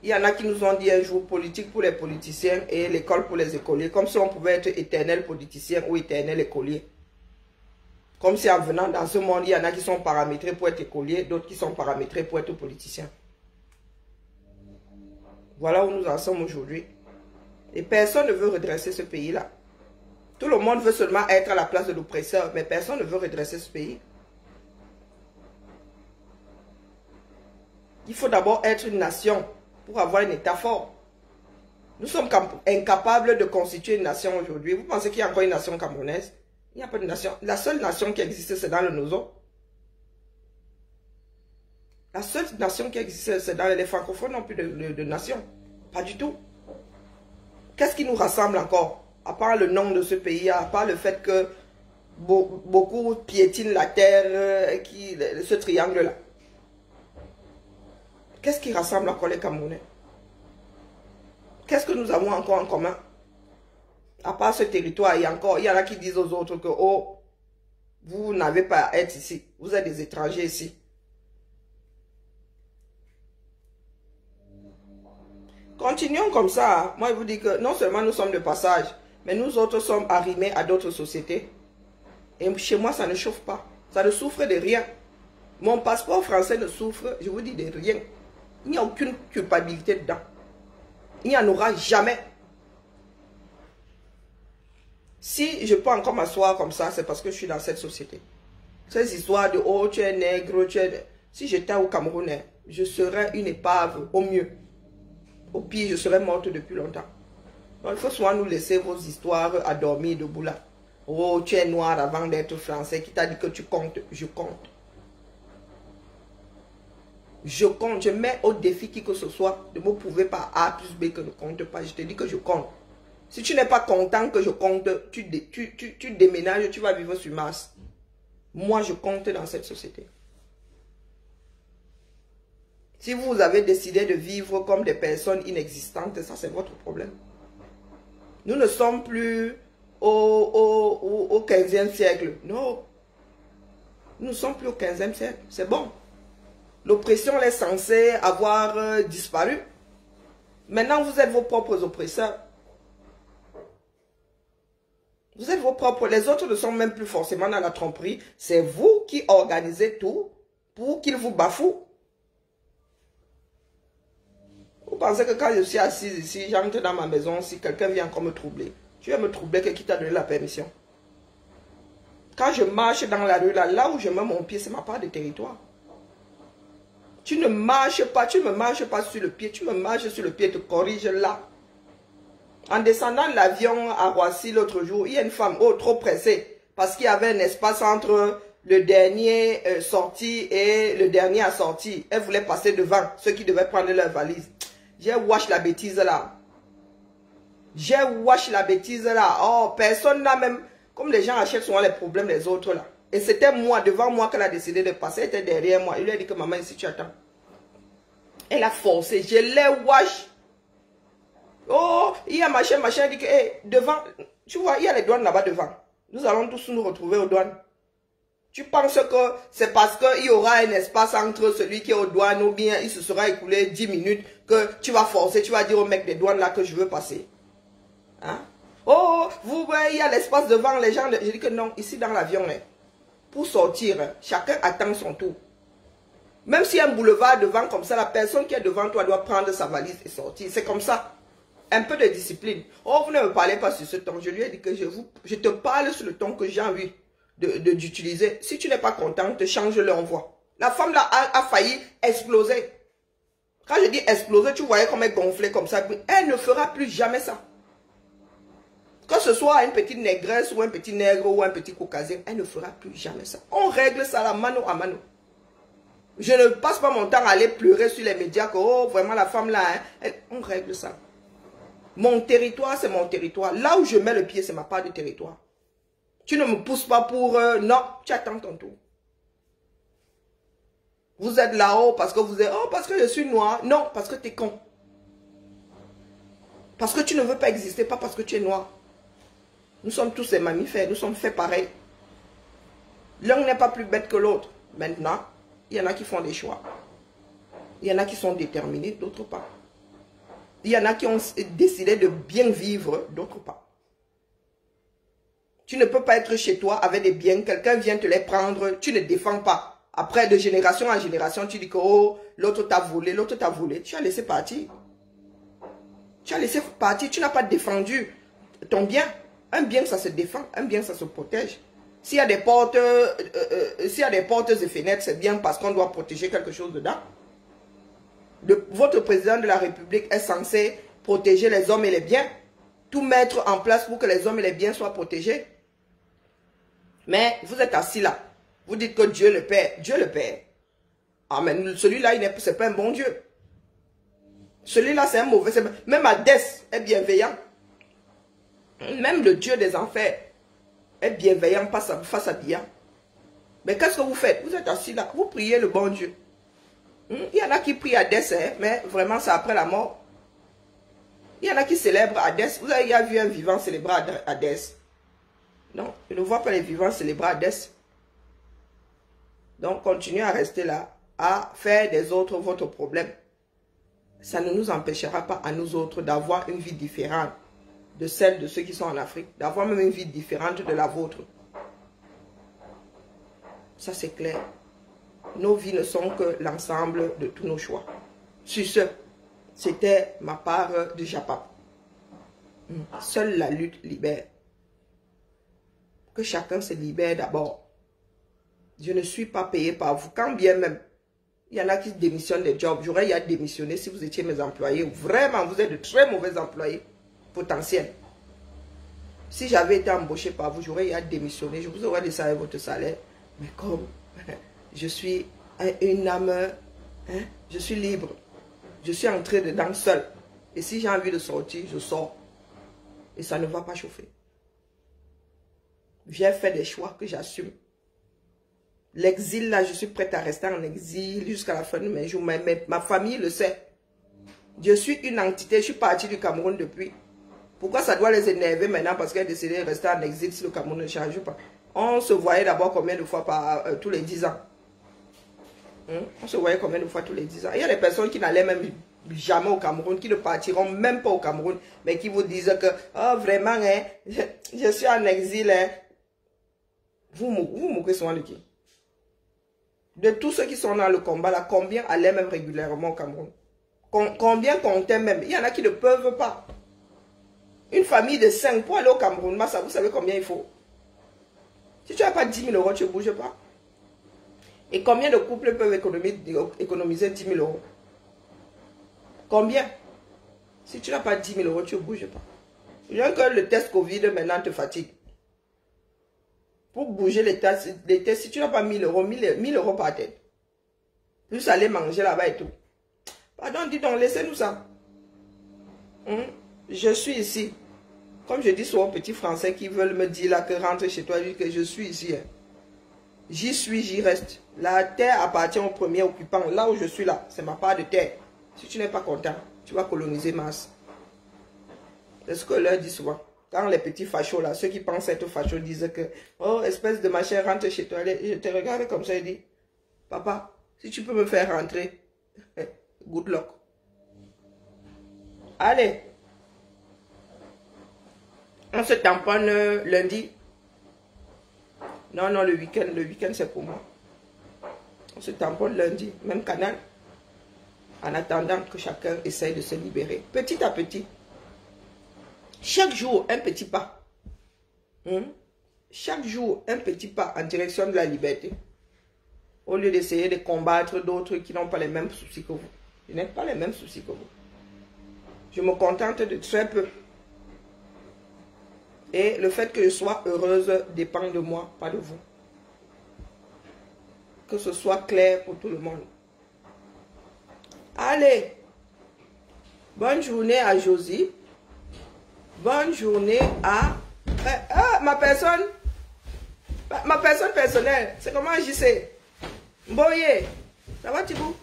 Il y en a qui nous ont dit un jour politique pour les politiciens et l'école pour les écoliers. Comme si on pouvait être éternel politicien ou éternel écolier. Comme si en venant dans ce monde, il y en a qui sont paramétrés pour être écoliers, d'autres qui sont paramétrés pour être politiciens. Voilà où nous en sommes aujourd'hui. Et personne ne veut redresser ce pays-là. Tout le monde veut seulement être à la place de l'oppresseur, mais personne ne veut redresser ce pays. Il faut d'abord être une nation pour avoir un État fort. Nous sommes incapables de constituer une nation aujourd'hui. Vous pensez qu'il y a encore une nation camerounaise? Il n'y a pas de nation. La seule nation qui existe, c'est dans le Nozo. La seule nation qui existe, c'est dans les francophones, non plus de nation. Pas du tout. Qu'est-ce qui nous rassemble encore? À part le nom de ce pays, à part le fait que beaucoup piétinent la terre, ce triangle-là. Qu'est-ce qui rassemble encore les Camerounais? Qu'est-ce que nous avons encore en commun? À part ce territoire, il y en a qui disent aux autres que, oh, vous n'avez pas à être ici. Vous êtes des étrangers ici. Continuons comme ça. Moi, je vous dis que non seulement nous sommes de passage, mais nous autres sommes arrimés à d'autres sociétés. Et chez moi, ça ne chauffe pas. Ça ne souffre de rien. Mon passeport français ne souffre, je vous dis, de rien. Il n'y a aucune culpabilité dedans. Il n'y en aura jamais. Si je peux encore m'asseoir comme ça, c'est parce que je suis dans cette société. Ces histoires de « oh, tu es nègre, tu es... » Si j'étais au Cameroun, je serais une épave, au mieux. Au pire, je serais morte depuis longtemps. Donc, il faut souvent nous laisser vos histoires à dormir debout là. « Oh, tu es noir avant d'être français. Qui t'a dit que tu comptes? Je compte. » Je compte, je mets au défi qui que ce soit de me prouver par A plus B que je ne compte pas. Je te dis que je compte. Si tu n'es pas content que je compte, tu déménages, tu vas vivre sur Mars. Moi, je compte dans cette société. Si vous avez décidé de vivre comme des personnes inexistantes, ça c'est votre problème. Nous ne sommes plus au 15e siècle. Non. Nous ne sommes plus au 15e siècle. C'est bon. L'oppression est censée avoir disparu. Maintenant, vous êtes vos propres oppresseurs. Vous êtes vos propres. Les autres ne sont même plus forcément dans la tromperie. C'est vous qui organisez tout pour qu'ils vous bafouent. Vous pensez que quand je suis assise ici, j'entre dans ma maison, si quelqu'un vient encore me troubler, tu vas me troubler que qui t'a donné la permission? Quand je marche dans la rue, là où je mets mon pied, c'est ma part de territoire. Tu ne marches pas, tu ne me marches pas sur le pied, tu me marches sur le pied, te corrige là. En descendant de l'avion à Roissy l'autre jour, il y a une femme, trop pressée, parce qu'il y avait un espace entre le dernier sorti et le dernier assorti. Elle voulait passer devant ceux qui devaient prendre leur valise. J'ai wash la bêtise là. J'ai wash la bêtise là. Oh, personne n'a même... Comme les gens achètent souvent les problèmes des autres là. Et c'était moi, devant moi, qu'elle a décidé de passer. Elle était derrière moi. Il lui a dit que maman, ici tu attends. Elle a forcé. Je l'ai wash. Oh, il y a machin. Elle dit que, hey, devant, tu vois, il y a les douanes là-bas devant. Nous allons tous nous retrouver aux douanes. Tu penses que c'est parce qu'il y aura un espace entre celui qui est aux douanes ou bien il se sera écoulé 10 minutes que tu vas forcer, tu vas dire au mec des douanes là que je veux passer. Hein? Oh, vous voyez, il y a l'espace devant les gens. Je dis que non, ici dans l'avion, pour sortir, chacun attend son tour. Même s'il y a un boulevard devant comme ça, la personne qui est devant toi doit prendre sa valise et sortir. C'est comme ça. Un peu de discipline. Oh, vous ne me parlez pas sur ce ton. Je lui ai dit que je te parle sur le ton que j'ai envie d'utiliser. Si tu n'es pas contente, change-le, envoie. La femme là a failli exploser. Quand je dis exploser, tu voyais comme elle gonflait comme ça. Elle ne fera plus jamais ça. Que ce soit une petite négresse ou un petit nègre ou un petit caucasien, elle ne fera plus jamais ça. On règle ça la mano à mano. Je ne passe pas mon temps à aller pleurer sur les médias que, oh, vraiment la femme là, on règle ça. Mon territoire, c'est mon territoire. Là où je mets le pied, c'est ma part de territoire. Tu ne me pousses pas pour... non, tu attends ton tour. Vous êtes là-haut parce que vous êtes... Oh, parce que je suis noir. Non, parce que tu es con. Parce que tu ne veux pas exister, pas parce que tu es noir. Nous sommes tous des mammifères, nous sommes faits pareil. L'un n'est pas plus bête que l'autre. Maintenant, il y en a qui font des choix. Il y en a qui sont déterminés, d'autres pas. Il y en a qui ont décidé de bien vivre, d'autres pas. Tu ne peux pas être chez toi avec des biens, quelqu'un vient te les prendre, tu ne défends pas. Après, de génération en génération, tu dis que oh, l'autre t'a volé, l'autre t'a volé. Tu as laissé partir. Tu as laissé partir, tu n'as pas défendu ton bien. Un bien, ça se défend, un bien, ça se protège. S'il y a des portes, et fenêtres, c'est bien parce qu'on doit protéger quelque chose dedans. Votre président de la République est censé protéger les hommes et les biens. Tout mettre en place pour que les hommes et les biens soient protégés. Mais vous êtes assis là. Vous dites que Dieu le Père. Dieu le Père. Ah, mais celui-là, ce n'est pas un bon Dieu. Celui-là, c'est un mauvais. Même Hadès est bienveillant. Même le Dieu des enfers est bienveillant face à Bia. Mais qu'est-ce que vous faites? Vous êtes assis là. Vous priez le bon Dieu. Il y en a qui prient Hadès, mais vraiment c'est après la mort. Il y en a qui célèbrent Hadès. Vous avez vu un vivant célébrer Hadès? Non, je ne vois pas les vivants célébrer Hadès. Donc continuez à rester là, à faire des autres votre problème. Ça ne nous empêchera pas à nous autres d'avoir une vie différente de celle de ceux qui sont en Afrique, d'avoir même une vie différente de la vôtre. Ça c'est clair. Nos vies ne sont que l'ensemble de tous nos choix. Sur ce, c'était ma part de Japap. Seule la lutte libère. Que chacun se libère d'abord. Je ne suis pas payé par vous. Quand bien même, il y en a qui démissionnent des jobs. J'aurais eu à démissionner si vous étiez mes employés. Vraiment, vous êtes de très mauvais employés potentiels. Si j'avais été embauché par vous, j'aurais eu à démissionner. Je vous aurais laissé avec votre salaire. Mais comme je suis une âme Hein? Je suis libre. Je suis entré dedans seul. Et si j'ai envie de sortir, je sors. Et ça ne va pas chauffer. J'ai fait des choix que j'assume. L'exil, là, je suis prête à rester en exil jusqu'à la fin de mes jours. Mais ma famille le sait. Je suis une entité. Je suis partie du Cameroun depuis. Pourquoi ça doit les énerver maintenant parce qu'elle a décidé de rester en exil si le Cameroun ne change pas? On se voyait d'abord combien de fois tous les 10 ans? On se voyait combien de fois tous les 10 ans? Il y a des personnes qui n'allaient même jamais au Cameroun, qui ne partiront même pas au Cameroun, mais qui vous disent que, oh vraiment, hein, je suis en exil. Hein. Vous moquez souvent de qui? De tous ceux qui sont dans le combat, là, combien allaient même régulièrement au Cameroun? Combien comptaient même? Il y en a qui ne peuvent pas. Une famille de 5 pour aller au Cameroun, ça, vous savez combien il faut? Si tu n'as pas 10 000 euros, tu ne bouges pas. Et combien de couples peuvent économiser 10 000 euros? Combien? Si tu n'as pas 10 000 euros, tu ne bouges pas. Rien que le test Covid maintenant te fatigue. Pour bouger les tests, si tu n'as pas 1 000 euros, 1000 euros par tête. Plus aller manger là-bas et tout. Pardon, dis donc, laissez-nous ça. Je suis ici. Comme je dis souvent aux petits Français qui veulent me dire là que rentre chez toi, que je suis ici. Hein. J'y suis, j'y reste. La terre appartient au premier occupant. Là où je suis là, c'est ma part de terre. Si tu n'es pas content, tu vas coloniser Mars. C'est ce que leur dit souvent. Quand les petits fachos là, ceux qui pensent être fachos disent que, oh, espèce de machin, rentre chez toi. Je te regarde comme ça et dis, papa, si tu peux me faire rentrer, good luck. Allez. On se tamponne lundi. Non, le week-end c'est pour moi. On se tamponne lundi, même canal. En attendant que chacun essaye de se libérer. Petit à petit. Chaque jour, un petit pas. Chaque jour, un petit pas en direction de la liberté. Au lieu d'essayer de combattre d'autres qui n'ont pas les mêmes soucis que vous. Je n'ai pas les mêmes soucis que vous. Je me contente de très peu. Et le fait que je sois heureuse dépend de moi, pas de vous. Que ce soit clair pour tout le monde. Allez. Bonne journée à Josie. Bonne journée à... ma personne. Ma personne personnelle. C'est comment j'y sais. Mboye. Ça va, Thibou?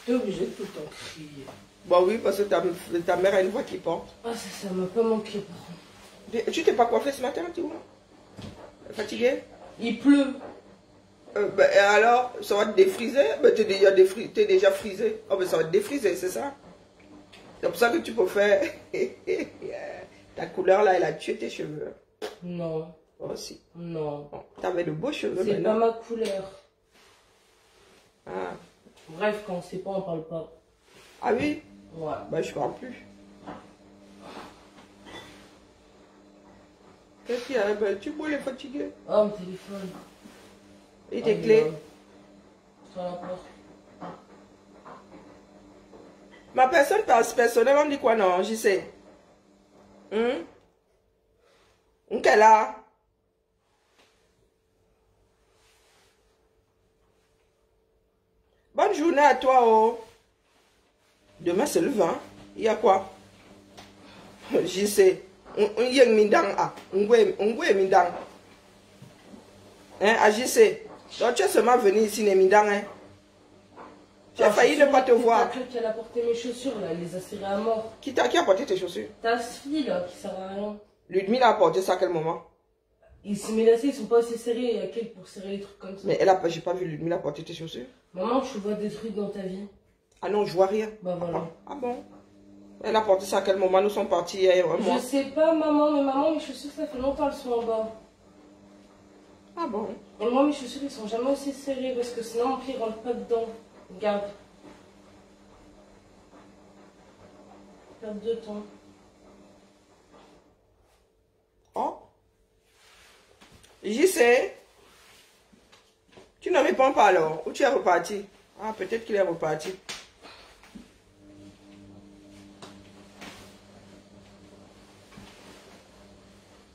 Tu es obligé de tout le temps crier. Bon oui, parce que ta mère a une voix qui porte. Ah, ça m'a pas manqué, par contre. Tu t'es pas coiffé ce matin, Thibou? Fatigué? Il pleut. Alors, ça va te défriser? T'es déjà frisé. Oh, ça va te défriser, c'est ça? C'est pour ça que tu peux faire... Ta couleur là, elle a tué tes cheveux. Non. Oh si. Non. Bon, t'avais de beaux cheveux c'est maintenant. pas ma couleur. Ah. Bref, quand on sait pas, on parle pas. Ah oui? Ouais. Bah je parle plus. Qu'est-ce qu'il y a? Tu peux les fatiguer. Oh, mon téléphone. Et tes clés? Sur la porte. Ma personne personnelle, on dit quoi non? J'y sais. Qu'elle a? Bonne journée à toi, oh. Demain, c'est le 20. Il y a quoi? J'y sais. On y a un mindang. On y a mindang. Hein, j'y sais. Donc, tu es seulement venu ici, les mindang, hein. J'ai failli ne pas te voir. C'est qui a apporté mes chaussures, là, elle les a serrées à mort. Qui a apporté tes chaussures? Ta fille, là, qui sert à rien. Ludmille a apporté ça à quel moment? Mes lacets, ils sont pas assez serrés. Il y a quel pour serrer les trucs comme ça? Mais j'ai pas vu Ludmille apporter tes chaussures. Maman, tu vois des trucs dans ta vie? Ah non, je vois rien. Bah voilà. Ah bon? Elle a porté ça à quel moment? Nous sommes partis hier, un mois. Je sais pas, maman, mais maman, mes chaussures, ça fait longtemps qu'elles sont en bas. Ah bon? Et moi, mes chaussures, ils sont jamais aussi serrés parce que sinon, mon pied rentre pas dedans. Regarde. Perte de temps. Oh. J'y sais. Tu ne réponds pas alors. Où tu es reparti? Ah, peut-être qu'il est reparti.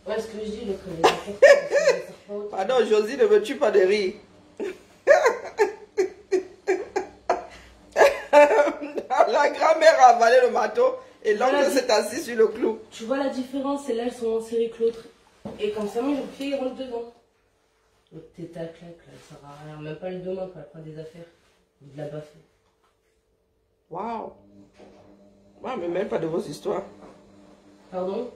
Ouais, ce que je dis, le collègue. Pardon, Josie, ne me tue pas de rire. installé le marteau et l'oncle Voilà. s'est assis sur le clou. Tu vois la différence, c'est là elles sont en série que l'autre. Et comme ça, moi, le pied il rentre dedans. L'autre tête à claque, là, ça sert à rien. Même pas le demain quand elle prend des affaires. De la baffer. Waouh. Moi, mais même pas de vos histoires. Pardon?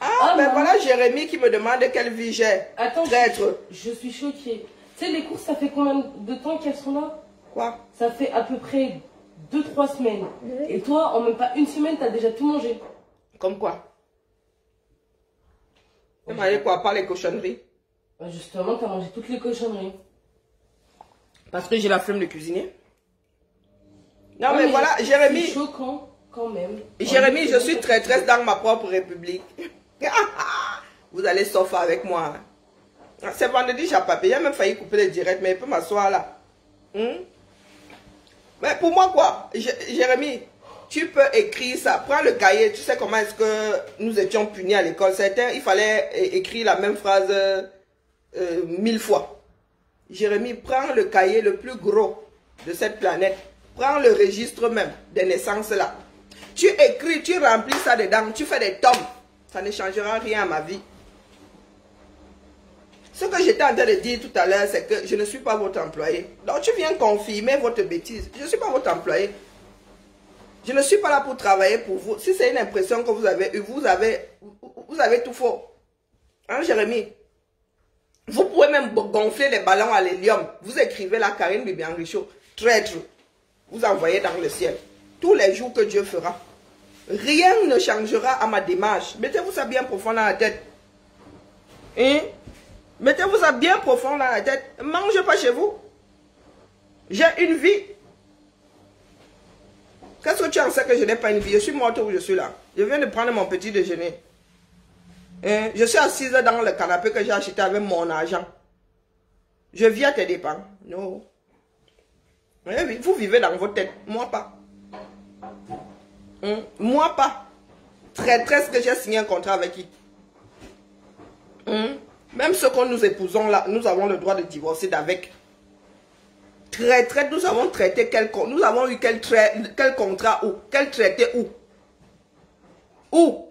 Ah, ben maman. voilà Jérémy qui me demande quelle vie j'ai. Attends, Traître. je suis choquée. Tu sais, les courses, ça fait combien de temps qu'elles sont là? Quoi? Ça fait à peu près 2-3 semaines. Et toi, en même pas une semaine, t'as déjà tout mangé. Comme quoi? Vous m'avez quoi? Pas les cochonneries? Justement, t'as mangé toutes les cochonneries. Parce que j'ai la flemme de cuisiner. Non, Ouais, mais voilà, Jérémy. C'est choquant, quand même. Jérémy, je suis traîtresse dans ma propre république. Vous allez s'offrir avec moi. C'est vendredi, j'ai pas payé. J'ai même failli couper les directs, mais il peut m'asseoir là. Mais pour moi, quoi? Jérémy, tu peux écrire ça. Prends le cahier. Tu sais comment est-ce que nous étions punis à l'école. Il fallait écrire la même phrase 1000 fois. Jérémy, prends le cahier le plus gros de cette planète. Prends le registre même des naissances là. Tu écris, tu remplis ça dedans. Tu fais des tomes. Ça ne changera rien à ma vie. Ce que j'étais en train de dire tout à l'heure, c'est que je ne suis pas votre employé. Donc tu viens confirmer votre bêtise. Je ne suis pas votre employé. Je ne suis pas là pour travailler pour vous. Si c'est une impression que vous avez eue, vous avez tout faux. Hein, Jérémy? Vous pouvez même gonfler les ballons à l'hélium. Vous écrivez la Karine Bibian Richaud, traître. Vous envoyez dans le ciel. Tous les jours que Dieu fera. Rien ne changera à ma démarche. Mettez-vous ça bien profond dans la tête. Hein? Mettez-vous ça bien profond dans la tête. Ne mangez pas chez vous. J'ai une vie. Qu'est-ce que tu en sais que je n'ai pas une vie? Je suis morte où je suis là. Je viens de prendre mon petit déjeuner. Hein? Je suis assise dans le canapé que j'ai acheté avec mon argent. Je vis à tes dépens. Non. Oui, vous vivez dans votre tête. Moi pas. Moi pas. Traîtresse que j'ai signé un contrat avec qui? Même ceux que nous épousons là, nous avons le droit de divorcer d'avec. Traîtresse, nous avons traité nous avons eu quel contrat où? Quel traité où? Où?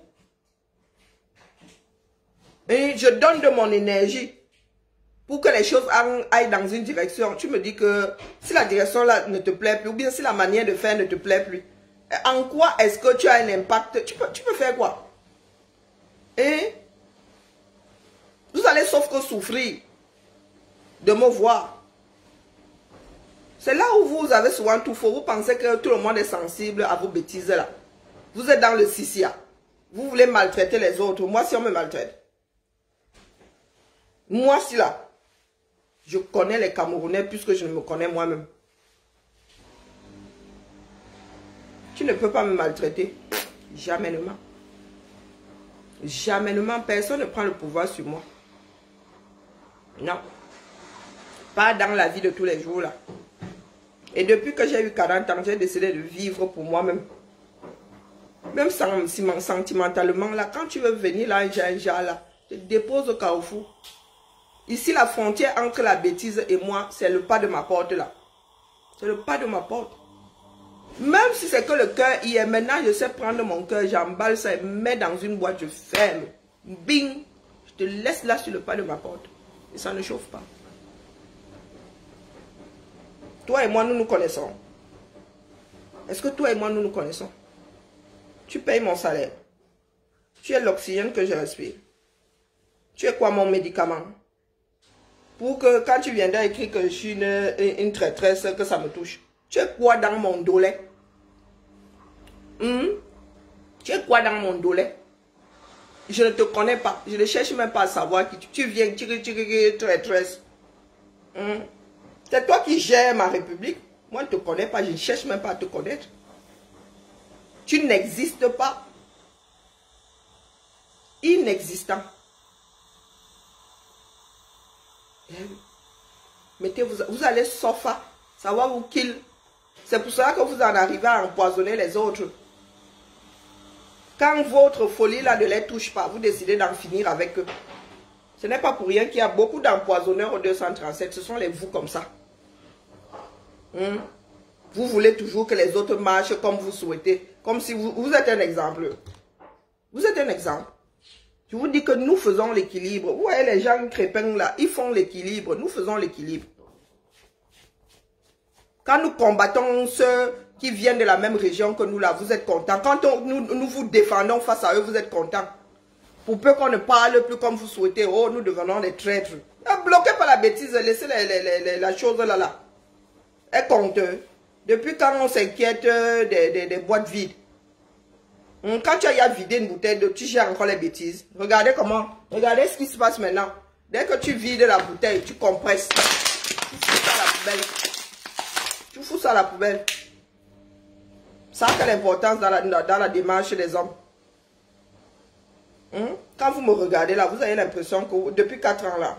Et je donne de mon énergie pour que les choses aillent dans une direction. Tu me dis que si la direction là ne te plaît plus, ou bien si la manière de faire ne te plaît plus, en quoi est-ce que tu as un impact? Tu peux faire quoi? Et vous allez sauf que souffrir de me voir. C'est là où vous avez souvent tout faux. Vous pensez que tout le monde est sensible à vos bêtises là. Vous êtes dans le sissia. Vous voulez maltraiter les autres. Moi, si on me maltraite. Moi, si là, je connais les Camerounais puisque je ne me connais moi-même. Tu ne peux pas me maltraiter. Jamainement. Jamainement. Personne ne prend le pouvoir sur moi. Non. Pas dans la vie de tous les jours là. Et depuis que j'ai eu 40 ans, j'ai décidé de vivre pour moi-même. Même sentimentalement là, quand tu veux venir là, j'ai un genre là, je te dépose au carrefour. Ici, la frontière entre la bêtise et moi, c'est le pas de ma porte là. C'est le pas de ma porte. Même si c'est que le cœur y est, maintenant je sais prendre mon cœur, j'emballe ça et mets dans une boîte, je ferme. Bing! Je te laisse là sur le pas de ma porte. Et ça ne chauffe pas. Toi et moi, nous nous connaissons. Est-ce que toi et moi, nous nous connaissons? Tu payes mon salaire. Tu es l'oxygène que je respire. Tu es quoi mon médicament? Pour que quand tu viendras écrire que je suis une traîtresse, que ça me touche. Tu es quoi dans mon dolet? Tu es quoi dans mon dolet? Je ne te connais pas. Je ne cherche même pas à savoir qui tu viens, traîtresse. C'est toi qui gères ma république. Moi, je ne te connais pas. Je ne cherche même pas à te connaître. Tu n'existes pas. Inexistant. Mettez-vous, vous allez souffrir. Ça va vous kill. C'est pour ça que vous en arrivez à empoisonner les autres. Quand votre folie là ne les touche pas, vous décidez d'en finir avec eux. Ce n'est pas pour rien qu'il y a beaucoup d'empoisonneurs au 237. Ce sont les vous comme ça. Vous voulez toujours que les autres marchent comme vous souhaitez. Comme si vous êtes un exemple. Vous êtes un exemple. Je vous dis que nous faisons l'équilibre. Vous voyez les gens crépins là, ils font l'équilibre. Nous faisons l'équilibre. Quand nous combattons ceux qui viennent de la même région que nous là, vous êtes contents. Quand nous vous défendons face à eux, vous êtes contents. Pour peu qu'on ne parle plus comme vous souhaitez, oh, nous devenons des traîtres. Bloquez pas la bêtise, laissez la chose là. Elle compte. Depuis quand on s'inquiète des boîtes vides? Quand tu as vidé une bouteille d'eau, tu gères encore les bêtises. Regardez comment, regardez ce qui se passe maintenant. Dès que tu vides la bouteille, tu compresses. Tu fous ça à la poubelle. Tu fous ça à la poubelle. Ça a quelle importance dans la démarche des hommes? Quand vous me regardez là, vous avez l'impression que depuis 4 ans là,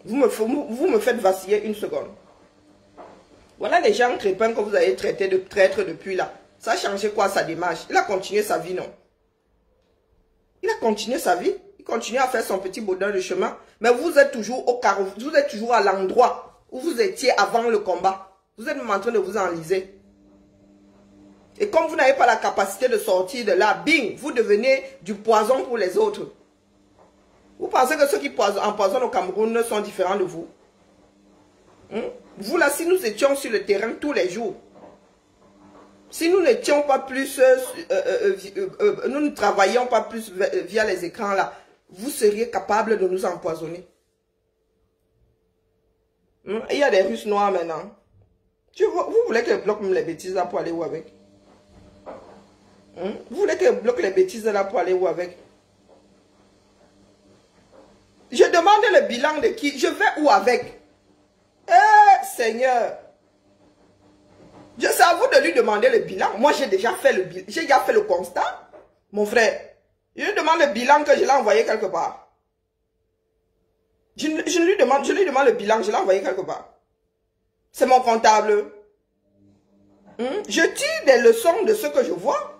vous me faites vaciller une seconde. Voilà les gens crépins que vous avez traités de traîtres depuis là. Ça a changé quoi sa démarche? Il a continué sa vie, non? Il a continué sa vie. Il continue à faire son petit boudin de chemin. Mais vous êtes toujours au carreau. Vous êtes toujours à l'endroit où vous étiez avant le combat. Vous êtes même en train de vous enliser. Et comme vous n'avez pas la capacité de sortir de là, bing, vous devenez du poison pour les autres. Vous pensez que ceux qui empoisonnent au Cameroun sont différents de vous? Vous là, si nous étions sur le terrain tous les jours, si nous n'étions pas plus, nous ne travaillions pas plus via les écrans là, vous seriez capable de nous empoisonner. Il y a des Russes noirs maintenant. Vous voulez que je bloque les bêtises là pour aller où avec? Vous voulez que je bloque les bêtises là pour aller où avec? Je demande le bilan de qui? Je vais où avec? Seigneur. C'est à vous de lui demander le bilan. Moi, j'ai déjà fait le bilan. J'ai déjà fait le constat. Mon frère, je lui demande le bilan que je l'ai envoyé quelque part. Je lui demande le bilan, je l'ai envoyé quelque part. C'est mon comptable. Je tire des leçons de ce que je vois.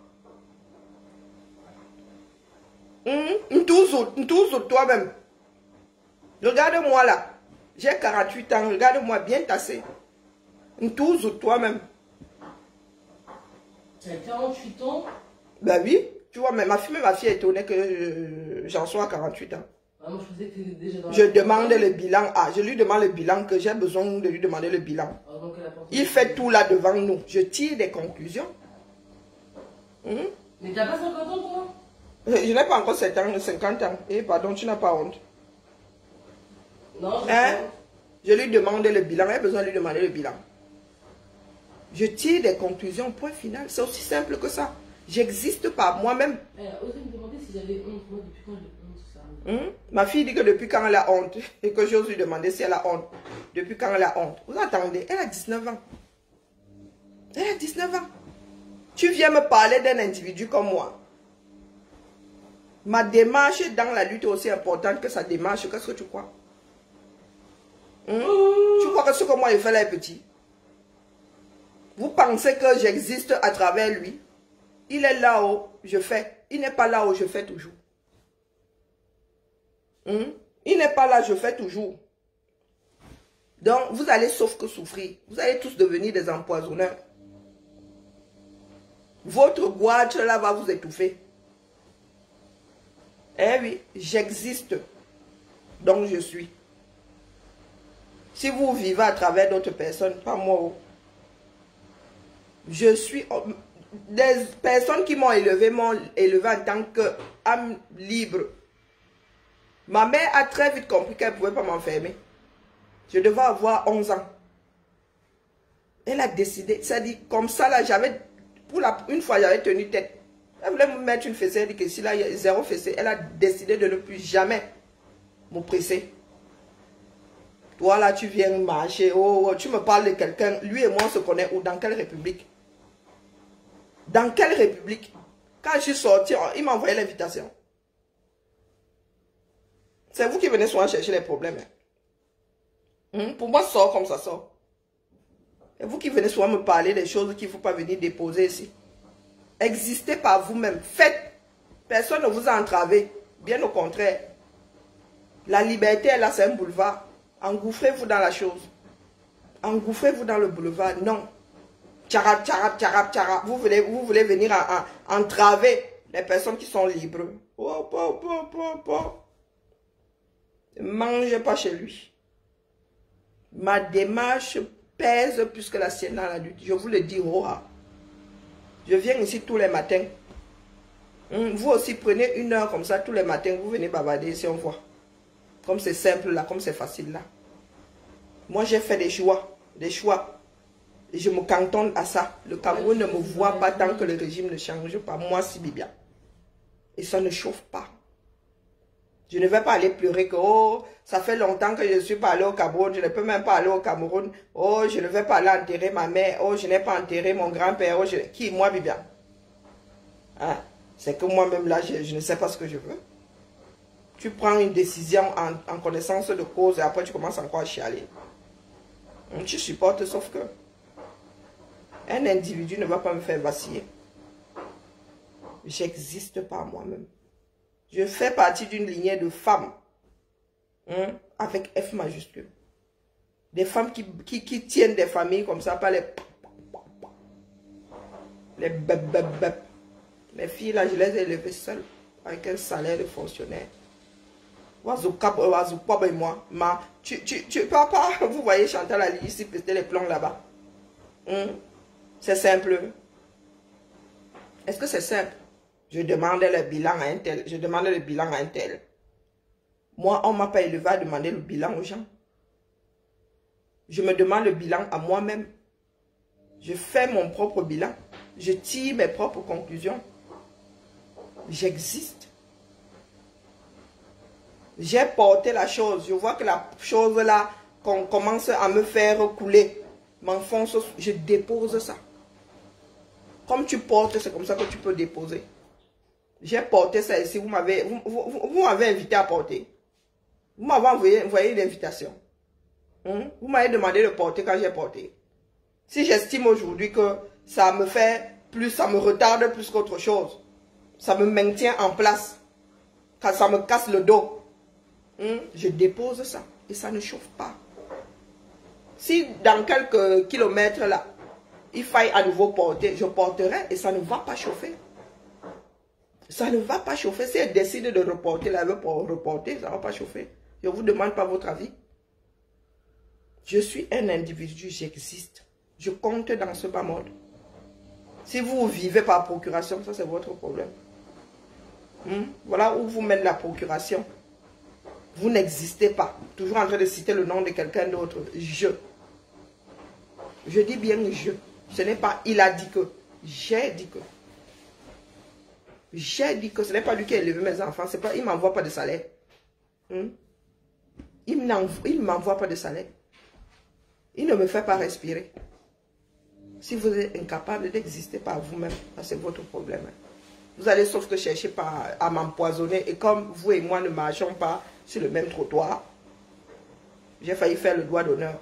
Toujours toi-même. Regarde-moi là. J'ai 48 ans. Regarde-moi bien tassé. Toujours toi-même. Tu as 48 ans? Ben oui. Tu vois, mais ma fille est étonnée que j'en sois à 48 ans. Ah, moi, je faisais que déjà dans je demande le bilan. Ah, je lui demande le bilan, que j'ai besoin de lui demander le bilan. Ah, donc il fait tout là devant nous. Je tire des conclusions. Mais tu n'as pas 50 ans, toi? Je n'ai pas encore 50 ans. Eh, pardon, tu n'as pas honte. Non, je lui demande le bilan. J'ai besoin de lui demander le bilan. Je tire des conclusions, point final. C'est aussi simple que ça. J'existe pas moi-même. Elle a osé me demander si j'avais honte. Moi, depuis quand j'ai honte, ça? Ma fille dit que depuis quand elle a honte. Et que j'ose lui demander si elle a honte. Depuis quand elle a honte. Vous entendez? Elle a 19 ans. Elle a 19 ans. Tu viens me parler d'un individu comme moi. Ma démarche dans la lutte est aussi importante que sa démarche. Qu'est-ce que tu crois? Tu crois que ce que moi je fais là est petit? Vous pensez que j'existe à travers lui? Il est là-haut, je fais. Il n'est pas là-haut, je fais toujours. Il n'est pas là, je fais toujours. Donc, vous allez sauf que souffrir. Vous allez tous devenir des empoisonneurs. Votre goitre là va vous étouffer. Eh oui, j'existe. Donc, je suis. Si vous vivez à travers d'autres personnes, pas moi. Je suis... Des personnes qui m'ont élevé en tant qu'âme libre. Ma mère a très vite compris qu'elle ne pouvait pas m'enfermer. Je devais avoir 11 ans. Elle a décidé, c'est-à-dire comme ça là, j'avais, une fois j'avais tenu tête. Elle voulait me mettre une fessée, elle dit que si là il y a 0 fessée, elle a décidé de ne plus jamais m'oppresser. Toi là tu viens marcher, tu me parles de quelqu'un, lui et moi on se connaît où, dans quelle république? Dans quelle république? Quand je suis sorti, il m'a envoyé l'invitation. C'est vous qui venez souvent chercher les problèmes. Pour moi, sort comme ça sort. C'est vous qui venez souvent me parler des choses qu'il ne faut pas venir déposer ici. Existez par vous-même. Faites. Personne ne vous a entravé. Bien au contraire. La liberté, là, c'est un boulevard. Engouffrez-vous dans la chose. Engouffrez-vous dans le boulevard. Non. tcharap, tcharap, tcharap, tcharap. Vous voulez venir entraver les personnes qui sont libres. Oh, oh, oh, oh, oh. Ne mangez pas chez lui. Ma démarche pèse plus que la sienne dans la lutte. Je vous le dis, oh, je viens ici tous les matins. Vous aussi prenez une heure comme ça tous les matins. Vous venez bavarder si on voit. Comme c'est simple là, comme c'est facile là. Moi j'ai fait des choix. Et je me cantonne à ça. Le Cameroun ne me voit pas tant que le régime ne change pas. Moi, si bien. Et ça ne chauffe pas. Je ne vais pas aller pleurer que, oh, ça fait longtemps que je ne suis pas allé au Cameroun. Je ne peux même pas aller au Cameroun. Oh, je ne vais pas aller enterrer ma mère. Oh, je n'ai pas enterré mon grand-père. Oh, qui? Moi, Bibian. Hein? C'est que moi-même là, je ne sais pas ce que je veux. Tu prends une décision en connaissance de cause et après tu commences encore à chialer. Tu supportes, sauf que un individu ne va pas me faire vaciller. J'existe pas moi-même. Je fais partie d'une lignée de femmes avec F majuscule. Des femmes qui tiennent des familles comme ça, pas les bep. Les filles là, je les ai élevées seules avec un salaire de fonctionnaire. Moi, tu papa, vous voyez Chantal Ali ici péter les plombs là-bas. C'est simple. Est-ce que c'est simple? Je demandais le bilan à un tel. Je demandais le bilan à un tel. Moi, on ne m'a pas élevé à demander le bilan aux gens. Je me demande le bilan à moi-même. Je fais mon propre bilan. Je tire mes propres conclusions. J'existe. J'ai porté la chose. Je vois que la chose là, qu'on commence à me faire couler, m'enfonce, je dépose ça. Comme tu portes, c'est comme ça que tu peux déposer. J'ai porté ça ici. Vous m'avez invité à porter. Vous m'avez envoyé une invitation. Vous m'avez demandé de porter quand j'ai porté. Si j'estime aujourd'hui que ça me fait plus, ça me retarde plus qu'autre chose, ça me maintient en place, quand ça me casse le dos, je dépose ça et ça ne chauffe pas. Si dans quelques kilomètres là, il faille à nouveau porter, je porterai et ça ne va pas chauffer. Ça ne va pas chauffer. Si elle décide de reporter, elle veut reporter, ça ne va pas chauffer. Je ne vous demande pas votre avis. Je suis un individu, j'existe. Je compte dans ce bas monde. Si vous vivez par procuration, ça c'est votre problème. Voilà où vous mène la procuration. Vous n'existez pas. Toujours en train de citer le nom de quelqu'un d'autre. Je dis bien je. Ce n'est pas il a dit que. J'ai dit que. J'ai dit que ce n'est pas lui qui a élevé mes enfants. C'est pas, il ne m'envoie pas de salaire. Il ne m'envoie pas de salaire. Il ne me fait pas respirer. Si vous êtes incapable d'exister par vous-même, c'est votre problème. Vous allez sauf que chercher à m'empoisonner. Et comme vous et moi ne marchons pas sur le même trottoir, j'ai failli faire le doigt d'honneur.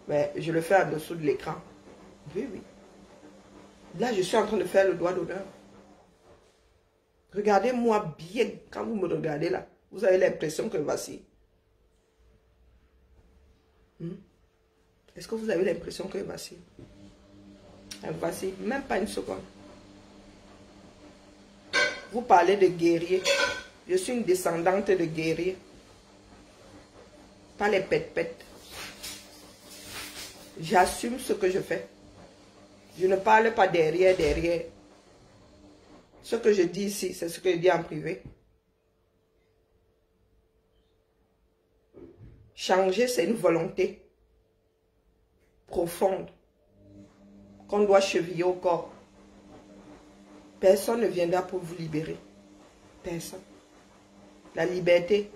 Mais je le fais en dessous de l'écran. Oui, oui. Là, je suis en train de faire le doigt d'honneur. Regardez-moi bien. Quand vous me regardez là, vous avez l'impression que voici. Est-ce que vous avez l'impression que voici? Voici, même pas une seconde. Vous parlez de guerrier. Je suis une descendante de guerrier. Pas les pète-pète. J'assume ce que je fais. Je ne parle pas derrière. Ce que je dis ici, c'est ce que je dis en privé. Changer, c'est une volonté profonde qu'on doit cheviller au corps. Personne ne viendra pour vous libérer. Personne. La liberté,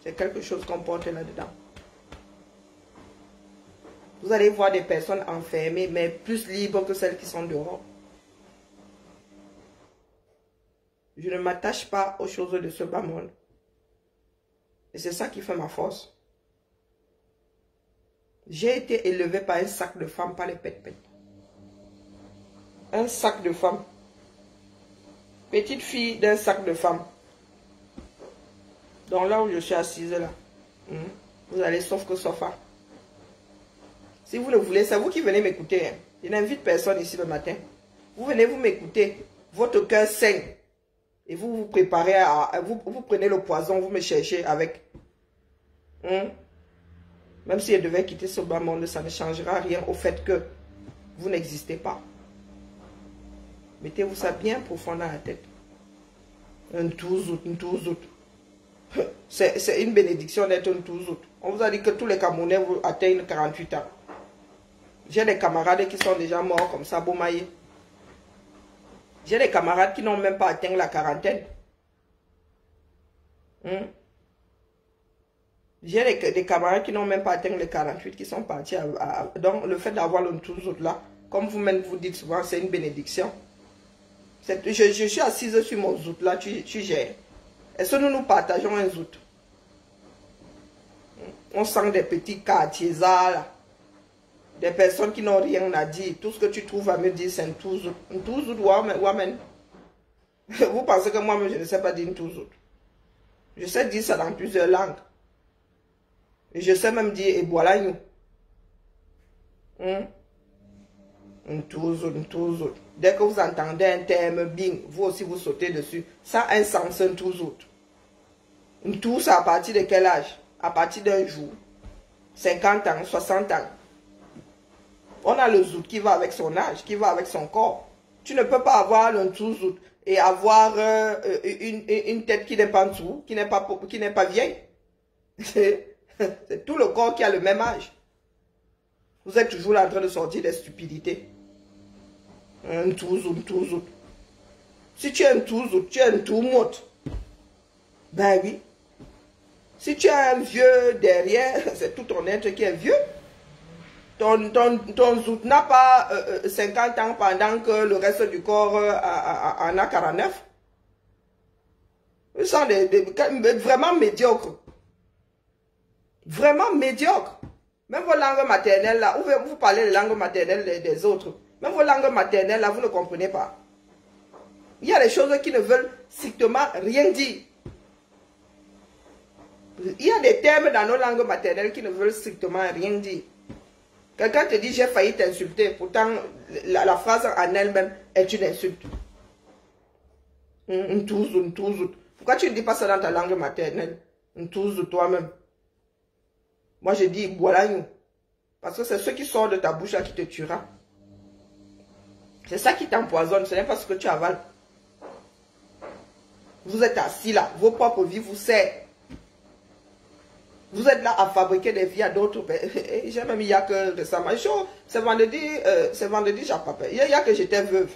c'est quelque chose qu'on porte là-dedans. Vous allez voir des personnes enfermées, mais plus libres que celles qui sont dehors. Je ne m'attache pas aux choses de ce bas monde. Et c'est ça qui fait ma force. J'ai été élevé par un sac de femmes, pas les pète-pète. Un sac de femmes. Petite fille d'un sac de femmes. Donc là où je suis assise là, vous allez sauf que sofa. Si vous le voulez, c'est vous qui venez m'écouter. Je n'invite personne ici le matin. Vous venez, vous m'écoutez. Votre cœur saigne. Et vous vous préparez à... Vous prenez le poison, vous me cherchez avec. Même si je devais quitter ce bas monde, ça ne changera rien au fait que vous n'existez pas. Mettez-vous ça bien profond dans la tête. Un touzout. C'est une bénédiction d'être un touzout. On vous a dit que tous les Camerounais vous atteignent 48 ans. J'ai des camarades qui sont déjà morts comme ça, Bomaye. J'ai des camarades qui n'ont même pas atteint la quarantaine. J'ai des camarades qui n'ont même pas atteint les 48, qui sont partis donc le fait d'avoir le touzout là, comme vous-même vous dites souvent, c'est une bénédiction. Je suis assise sur mon zout là, tu gères. Est-ce que nous partageons un zout? On sent des petits quartiers là. Des personnes qui n'ont rien à dire. Tout ce que tu trouves à me dire, c'est un touzout. Un touzout, wamen. Vous pensez que moi-même, je ne sais pas dire un touzout. Je sais dire ça dans plusieurs langues. Et je sais même dire ebola. Un touzout. Dès que vous entendez un terme, bing, vous aussi vous sautez dessus. Ça a un sens, un touzout. Un touzout, à partir de quel âge? À partir d'un jour. 50 ans, 60 ans. On a le zout qui va avec son âge, qui va avec son corps. Tu ne peux pas avoir un touzout et avoir une tête qui n'est pas en dessous, qui n'est pas vieille. C'est tout le corps qui a le même âge. Vous êtes toujours là en train de sortir des stupidités. Un touzout. Si tu es un touzout, tu es un toumout. Ben oui. Si tu as un vieux derrière, c'est tout ton être qui est vieux. Ton zout n'a pas 50 ans pendant que le reste du corps en a 49. Ils sont vraiment médiocres. Vraiment médiocres. Même vos langues maternelles, là, vous parlez les langues maternelles des autres. Même vos langues maternelles, là, vous ne comprenez pas. Il y a des choses qui ne veulent strictement rien dire. Il y a des termes dans nos langues maternelles qui ne veulent strictement rien dire. Quelqu'un te dit, j'ai failli t'insulter. Pourtant, la phrase en elle-même est une insulte. Un touzout. Pourquoi tu ne dis pas ça dans ta langue maternelle? Un touzout toi-même. Moi, je dis, voilà. Parce que c'est ce qui sort de ta bouche là qui te tuera. C'est ça qui t'empoisonne. Ce n'est pas ce que tu avales. Vous êtes assis là. Vos propres vies vous servent. Vous êtes là à fabriquer des vies à d'autres. J'ai même, il y a que récemment. C'est vendredi, j'ai pas peur. Il y a que j'étais veuve.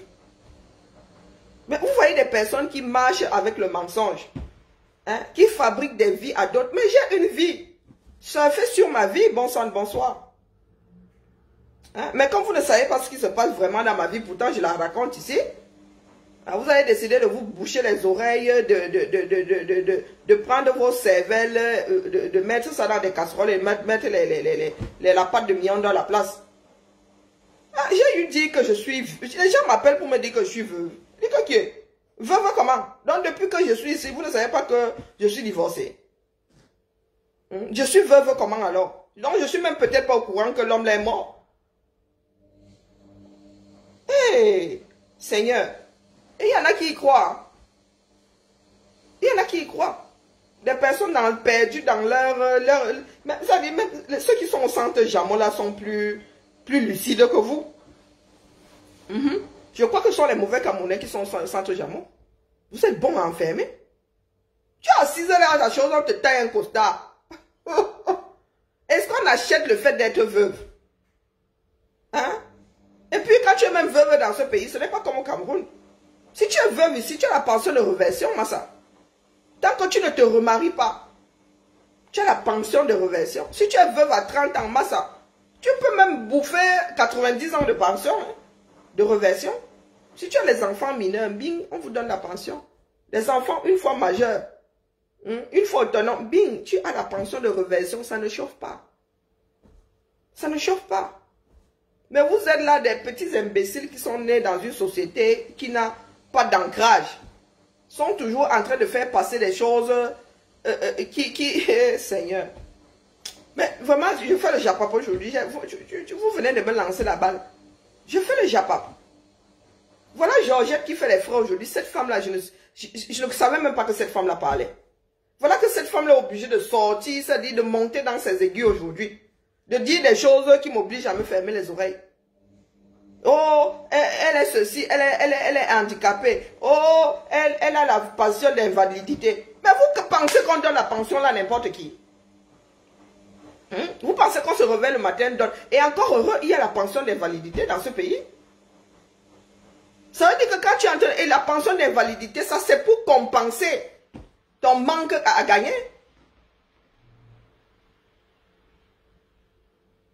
Mais vous voyez des personnes qui marchent avec le mensonge. Hein, qui fabriquent des vies à d'autres. Mais j'ai une vie. Je fais sur ma vie. Bon sang, bonsoir. Hein, mais comme vous ne savez pas ce qui se passe vraiment dans ma vie, pourtant je la raconte ici. Vous avez décidé de vous boucher les oreilles, de prendre vos cervelles, de mettre ça dans des casseroles et mettre la pâte de million dans la place. Ah, j'ai eu dit que je suis... Les gens m'appellent pour me dire que je suis veuve. Dis que qui est? Veuve comment? Donc depuis que je suis ici, vous ne savez pas que je suis divorcée. Je suis veuve comment alors? Donc je suis même peut-être pas au courant que l'homme est mort. Hé, Seigneur. Et il y en a qui y croient. Il y en a qui y croient. Des personnes perdues dans leur... Mais vous savez, même ceux qui sont au centre Jamon là sont plus lucides que vous. Je crois que ce sont les mauvais Camerounais qui sont au centre Jamon. Vous êtes bons à enfermer. Tu as 6 heures à la chose, on te taille un costard. Est-ce qu'on achète le fait d'être veuve? Hein? Et puis quand tu es même veuve dans ce pays, ce n'est pas comme au Cameroun. Si tu es veuve ici, tu as la pension de réversion, Massa. Tant que tu ne te remaries pas, tu as la pension de réversion. Si tu es veuve à 30 ans, Massa, tu peux même bouffer 90 ans de pension, hein, de réversion. Si tu as les enfants mineurs, bing, on vous donne la pension. Les enfants, une fois majeurs, une fois autonomes, bing, tu as la pension de réversion, ça ne chauffe pas. Ça ne chauffe pas. Mais vous êtes là des petits imbéciles qui sont nés dans une société qui n'a pas d'ancrage, sont toujours en train de faire passer des choses Seigneur. Mais vraiment, je fais le Japon aujourd'hui. Vous venez de me lancer la balle. Je fais le japap. Voilà Georgette qui fait les frais aujourd'hui. Cette femme-là, je ne savais même pas que cette femme-là parlait. Voilà que cette femme-là est obligée de sortir, c'est-à-dire de monter dans ses aigus aujourd'hui. De dire des choses qui m'obligent à me fermer les oreilles. Oh, elle est ceci, elle est handicapée. Oh, elle a la pension d'invalidité. Mais vous pensez qu'on donne la pension là à n'importe qui? Vous pensez qu'on se réveille le matin, donne. Et encore heureux, il y a la pension d'invalidité dans ce pays. Ça veut dire que quand tu entres, et la pension d'invalidité, ça c'est pour compenser ton manque à gagner.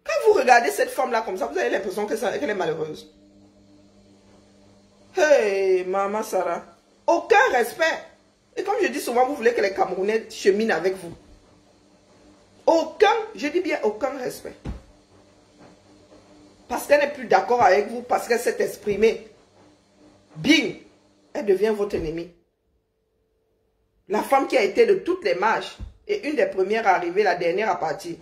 Quand vous regardez cette femme-là comme ça, vous avez l'impression qu'elle est malheureuse. Hey, Maman Sarah. Aucun respect. Et comme je dis souvent, vous voulez que les Camerounais cheminent avec vous. Aucun, je dis bien aucun respect. Parce qu'elle n'est plus d'accord avec vous, parce qu'elle s'est exprimée. Bing, elle devient votre ennemie. La femme qui a été de toutes les marches et une des premières à arriver, la dernière à partir.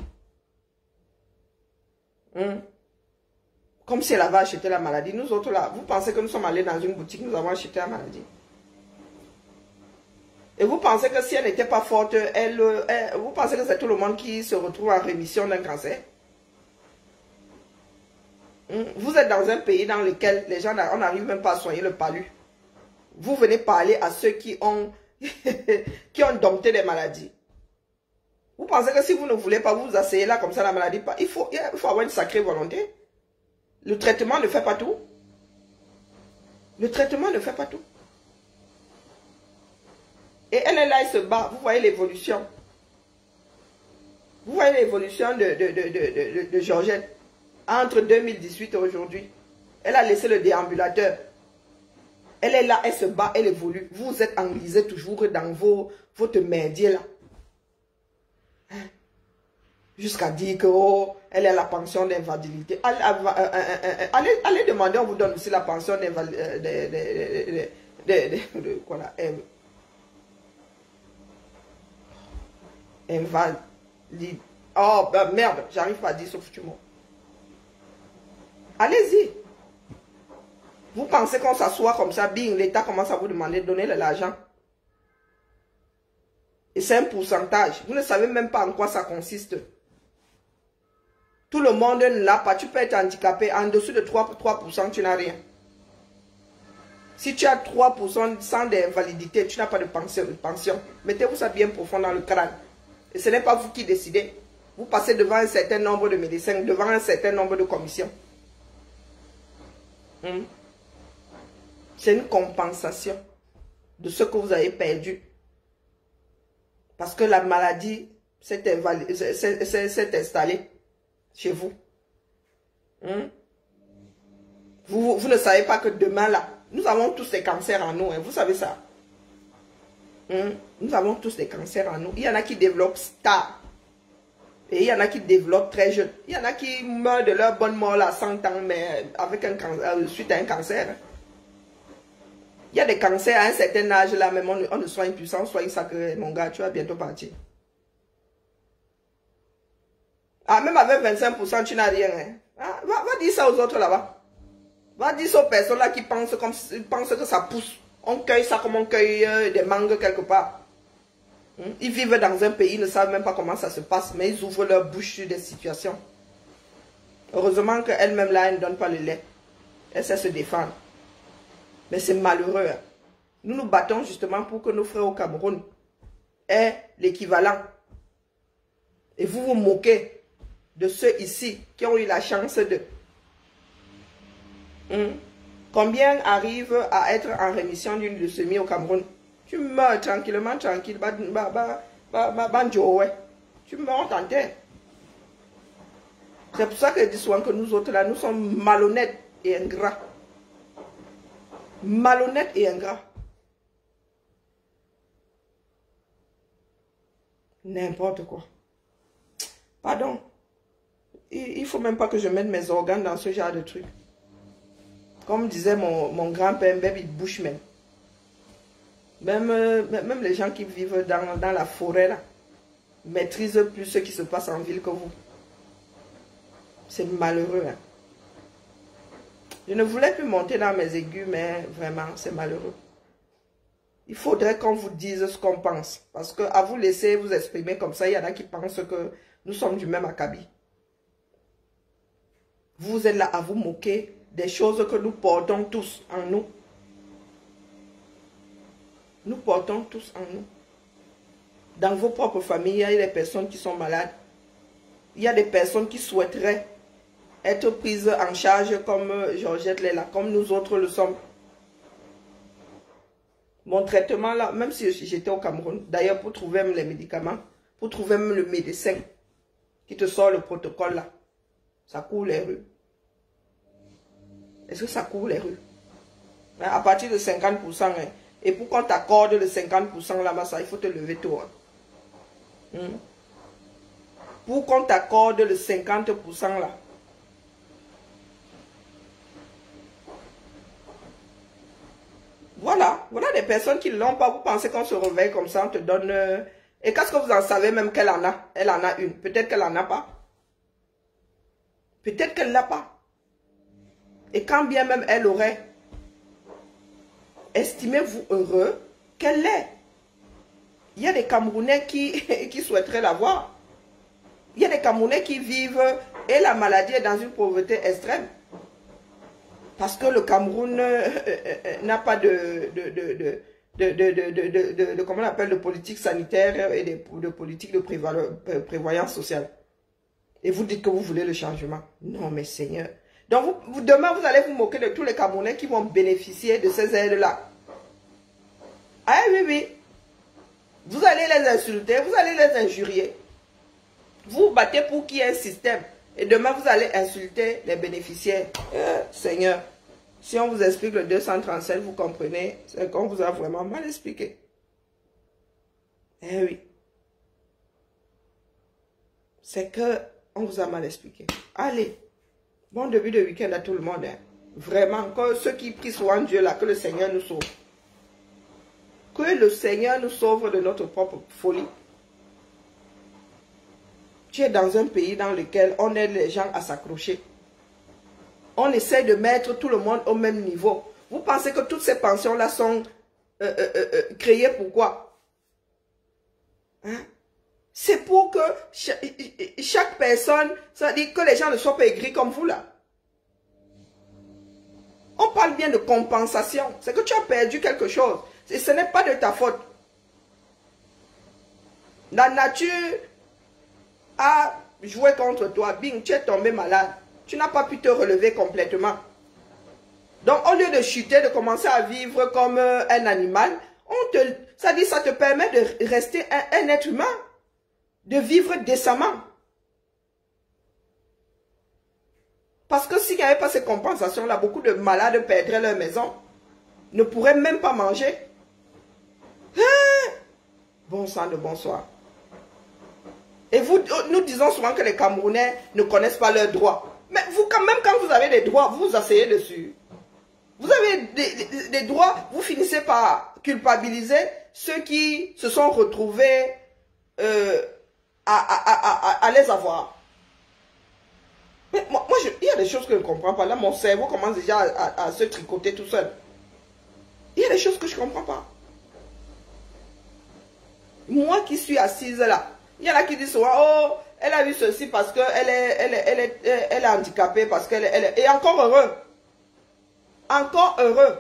Comme si elle avait acheté la maladie. Nous autres là, vous pensez que nous sommes allés dans une boutique, nous avons acheté la maladie. Et vous pensez que si elle n'était pas forte, vous pensez que c'est tout le monde qui se retrouve en rémission d'un cancer? Vous êtes dans un pays dans lequel les gens n'arrivent même pas à soigner le palu. Vous venez parler à ceux qui ont, qui ont dompté des maladies. Vous pensez que si vous ne voulez pas vous asseyez là comme ça, la maladie, il faut avoir une sacrée volonté. Le traitement ne fait pas tout. Le traitement ne fait pas tout. Et elle est là, elle se bat. Vous voyez l'évolution. Vous voyez l'évolution de Georgette. Entre 2018 et aujourd'hui. Elle a laissé le déambulateur. Elle est là, elle se bat, elle évolue. Vous êtes enlisés toujours dans votre merdier là. Jusqu'à dire que oh, elle a la pension d'invalidité. Allez demander, on vous donne aussi la pension d'invalidité. Invalide. Oh, ben merde, j'arrive pas à dire ce foutu mot. Allez-y. Vous pensez qu'on s'assoit comme ça, bing, l'État commence à vous demander de donner l'argent. Et c'est un pourcentage. Vous ne savez même pas en quoi ça consiste. Tout le monde ne l'a pas. Tu peux être handicapé. En dessous de 3%, tu n'as rien. Si tu as 3% sans d'invalidité, tu n'as pas de pension. Mettez-vous ça bien profond dans le crâne. Et ce n'est pas vous qui décidez. Vous passez devant un certain nombre de médecins, devant un certain nombre de commissions. C'est une compensation de ce que vous avez perdu. Parce que la maladie s'est installée chez vous. Vous ne savez pas que demain là, nous avons tous des cancers en nous. Vous savez ça. Nous avons tous des cancers en nous. Il y en a qui développent tard. Et il y en a qui développent très jeune. Il y en a qui meurent de leur bonne mort à 100 ans, mais avec suite à un cancer. Il y a des cancers à un certain âge là, même on ne soigne plus, on soigne ça que mon gars, tu vas bientôt partir. Ah, même avec 25%, tu n'as rien. Hein? Ah, va dire ça aux autres là-bas. Va dire ça aux personnes là qui pensent que ça pousse. On cueille ça comme on cueille des mangues quelque part. Ils vivent dans un pays, ils ne savent même pas comment ça se passe, mais ils ouvrent leur bouche sur des situations. Heureusement qu'elle-même là, elle ne donne pas le lait. Elle sait se défendre. Mais c'est malheureux. Hein. Nous nous battons justement pour que nos frères au Cameroun aient l'équivalent. Et vous vous moquez de ceux ici qui ont eu la chance de... Combien arrivent à être en rémission d'une leucémie au Cameroun? Tu meurs tranquillement, tranquille. Tu meurs en terre. C'est pour ça que je dis souvent que nous autres là, nous sommes malhonnêtes et ingrats. Malhonnêtes et ingrats. N'importe quoi. Pardon. Il ne faut même pas que je mette mes organes dans ce genre de truc. Comme disait mon grand-père, même il bouche même. Même les gens qui vivent dans la forêt, là, maîtrisent plus ce qui se passe en ville que vous. C'est malheureux. Hein. Je ne voulais plus monter dans mes aigus, mais vraiment, c'est malheureux. Il faudrait qu'on vous dise ce qu'on pense. Parce que à vous laisser vous exprimer comme ça, il y en a qui pensent que nous sommes du même acabit. Vous êtes là à vous moquer des choses que nous portons tous en nous. Nous portons tous en nous. Dans vos propres familles, il y a des personnes qui sont malades. Il y a des personnes qui souhaiteraient être prises en charge comme Georgette Lela, comme nous autres le sommes. Mon traitement là, même si j'étais au Cameroun, d'ailleurs pour trouver les médicaments, pour trouver même le médecin qui te sort le protocole là, ça court les rues. Est-ce que ça court les rues? À partir de 50%, hein, et pour qu'on t'accorde le 50% là, ça, il faut te lever tôt. Hein. Pour qu'on t'accorde le 50% là. Voilà des personnes qui ne l'ont pas. Vous pensez qu'on se réveille comme ça, on te donne... Et qu'est-ce que vous en savez même qu'elle en a? Elle en a une. Peut-être qu'elle n'en a pas. Peut-être qu'elle ne l'a pas. Et quand bien même elle aurait, estimez-vous heureux qu'elle l'ait. Il y a des Camerounais qui souhaiteraient l'avoir. Il y a des Camerounais qui vivent et la maladie est dans une pauvreté extrême. Parce que le Cameroun n'a pas comment on appelle, de politique sanitaire et de politique de prévoyance sociale. Et vous dites que vous voulez le changement. Non, mais Seigneur. Donc, demain, vous allez vous moquer de tous les Camerounais qui vont bénéficier de ces aides-là. Ah oui, oui. Vous allez les insulter, vous allez les injurier. Vous battez pour qu'il y ait un système. Et demain, vous allez insulter les bénéficiaires. Seigneur, si on vous explique le 237, vous comprenez, c'est qu'on vous a vraiment mal expliqué. Eh oui. C'est que on vous a mal expliqué. Allez, bon début de week-end à tout le monde. Hein. Vraiment, que ceux qui prient souvent Dieu là, que le Seigneur nous sauve. Que le Seigneur nous sauve de notre propre folie. Tu es dans un pays dans lequel on aide les gens à s'accrocher. On essaie de mettre tout le monde au même niveau. Vous pensez que toutes ces pensions-là sont créées pourquoi? Hein? C'est pour que chaque personne, ça dit que les gens ne soient pas aigris comme vous là. On parle bien de compensation. C'est que tu as perdu quelque chose. Et ce n'est pas de ta faute. La nature a joué contre toi. Bing, tu es tombé malade. Tu n'as pas pu te relever complètement. Donc, au lieu de chuter, de commencer à vivre comme un animal, ça te permet de rester un être humain. De vivre décemment. Parce que s'il n'y avait pas ces compensations-là, beaucoup de malades perdraient leur maison. Ne pourraient même pas manger. Hein? Bon sang de bonsoir. Et nous disons souvent que les Camerounais ne connaissent pas leurs droits. Mais vous, quand même, quand vous avez des droits, vous vous asseyez dessus. Vous avez des droits, vous finissez par culpabiliser ceux qui se sont retrouvés à les avoir. Mais moi il y a des choses que je ne comprends pas. Là, mon cerveau commence déjà à se tricoter tout seul. Il y a des choses que je ne comprends pas. Moi qui suis assise là, il y en a qui disent souvent, oh, elle a vu ceci parce qu'elle est handicapée, parce qu'elle est... Et encore heureux. Encore heureux.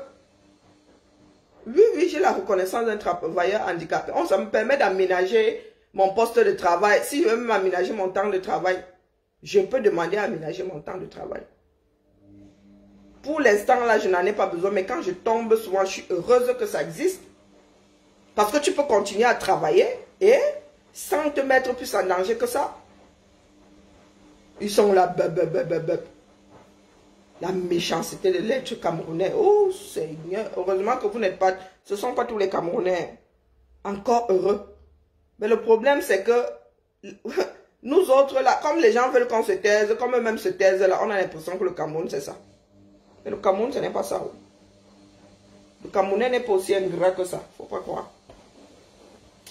Oui, j'ai la reconnaissance d'un travailleur handicapé. Ça me permet d'aménager mon poste de travail. Si je veux même aménager mon temps de travail, je peux demander à aménager mon temps de travail. Pour l'instant, là, je n'en ai pas besoin. Mais quand je tombe, souvent, je suis heureuse que ça existe. Parce que tu peux continuer à travailler et sans te mettre plus en danger que ça. Ils sont là, la méchanceté de l'être camerounais. Oh Seigneur, heureusement que vous n'êtes pas... Ce ne sont pas tous les Camerounais encore heureux. Mais le problème, c'est que nous autres, là, comme les gens veulent qu'on se taise, comme eux-mêmes se taisent, là, on a l'impression que le Cameroun, c'est ça. Mais le Cameroun, ce n'est pas ça. Le Camerounais n'est pas aussi ingrat que ça. Faut pas croire.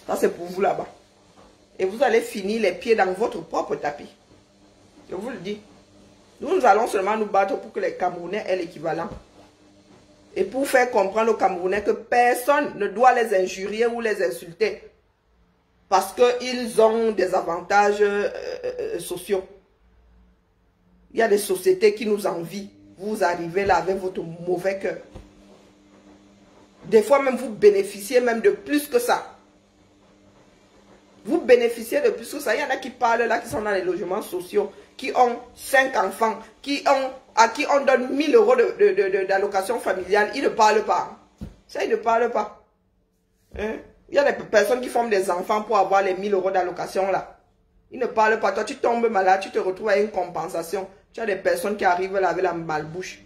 Ça, c'est pour vous là-bas. Et vous allez finir les pieds dans votre propre tapis. Je vous le dis. Nous allons seulement nous battre pour que les Camerounais aient l'équivalent. Et pour faire comprendre aux Camerounais que personne ne doit les injurier ou les insulter. Parce qu'ils ont des avantages sociaux. Il y a des sociétés qui nous envient. Vous arrivez là avec votre mauvais cœur. Des fois même vous bénéficiez même de plus que ça. Vous bénéficiez de plus que ça. Il y en a qui parlent là, qui sont dans les logements sociaux, qui ont 5 enfants, à qui on donne 1000 euros d'allocation familiale. Ils ne parlent pas. Ça, ils ne parlent pas. Hein? Il y a des personnes qui forment des enfants pour avoir les 1000 euros d'allocation là. Ils ne parlent pas. Toi, tu tombes malade, tu te retrouves à une compensation. Tu as des personnes qui arrivent là avec la malbouche.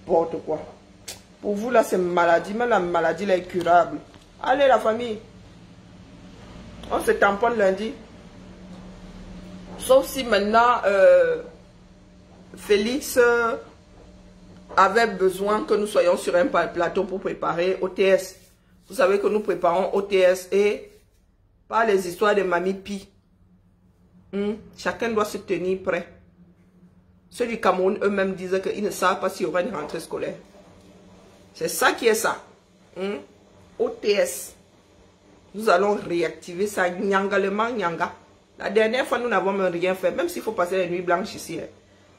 N'importe quoi. Pour vous, là, c'est maladie. Mais la maladie, là, est curable. Allez, la famille. On se tamponne lundi. Sauf si maintenant, Félix avait besoin que nous soyons sur un plateau pour préparer OTS. Vous savez que nous préparons OTS et par les histoires de Mamie Pi. Chacun doit se tenir prêt. Ceux du Cameroun eux-mêmes disent qu'ils ne savent pas s'il y aura une rentrée scolaire. C'est ça qui est ça. OTS. Nous allons réactiver ça. Nyangalement, nyanga. La dernière fois, nous n'avons même rien fait. Même s'il faut passer les nuits blanches ici.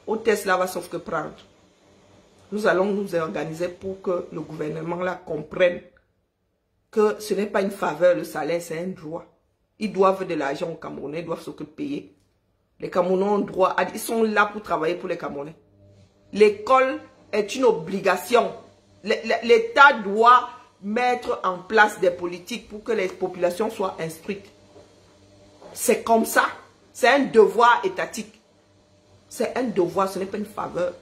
OTS là va sauf que prendre. Nous allons nous organiser pour que le gouvernement là comprenne que ce n'est pas une faveur, le salaire, c'est un droit. Ils doivent de l'argent aux Camerounais, ils doivent se payer. Les Camerounais ont droit, ils sont là pour travailler pour les Camerounais. L'école est une obligation. L'État doit mettre en place des politiques pour que les populations soient instruites. C'est comme ça. C'est un devoir étatique. C'est un devoir, ce n'est pas une faveur.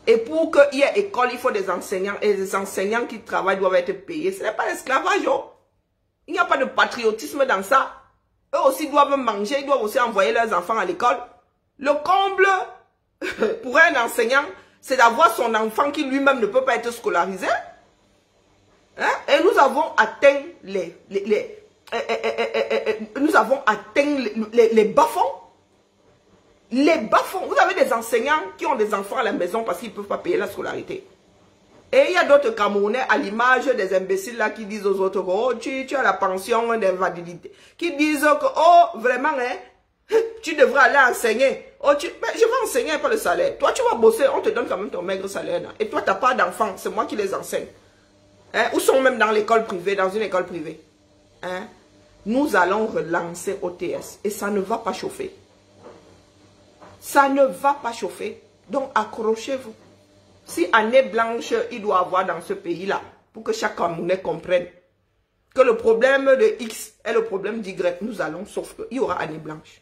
Et pour qu'il y ait école, il faut des enseignants. Et les enseignants qui travaillent doivent être payés. Ce n'est pas l'esclavage. Il n'y a pas de patriotisme dans ça. Eux aussi doivent manger, ils doivent aussi envoyer leurs enfants à l'école. Le comble pour un enseignant, c'est d'avoir son enfant qui lui-même ne peut pas être scolarisé. Hein? Et nous avons atteint les bas-fonds. Les bas-fonds. Vous avez des enseignants qui ont des enfants à la maison parce qu'ils ne peuvent pas payer la scolarité. Et il y a d'autres Camerounais à l'image des imbéciles là qui disent aux autres que oh, tu as la pension d'invalidité. Qui disent que oh, vraiment, hein, tu devrais aller enseigner. Oh, mais je vais enseigner pas le salaire. Toi, tu vas bosser, on te donne quand même ton maigre salaire. Là. Et toi, tu n'as pas d'enfants, c'est moi qui les enseigne. Hein? Ou sont même dans l'école privée, dans une école privée. Hein? Nous allons relancer OTS et ça ne va pas chauffer. Ça ne va pas chauffer. Donc, accrochez-vous. Si année blanche, il doit avoir dans ce pays-là, pour que chaque Camerounais comprenne que le problème de X est le problème d'Y, nous allons, sauf qu'il y aura année blanche.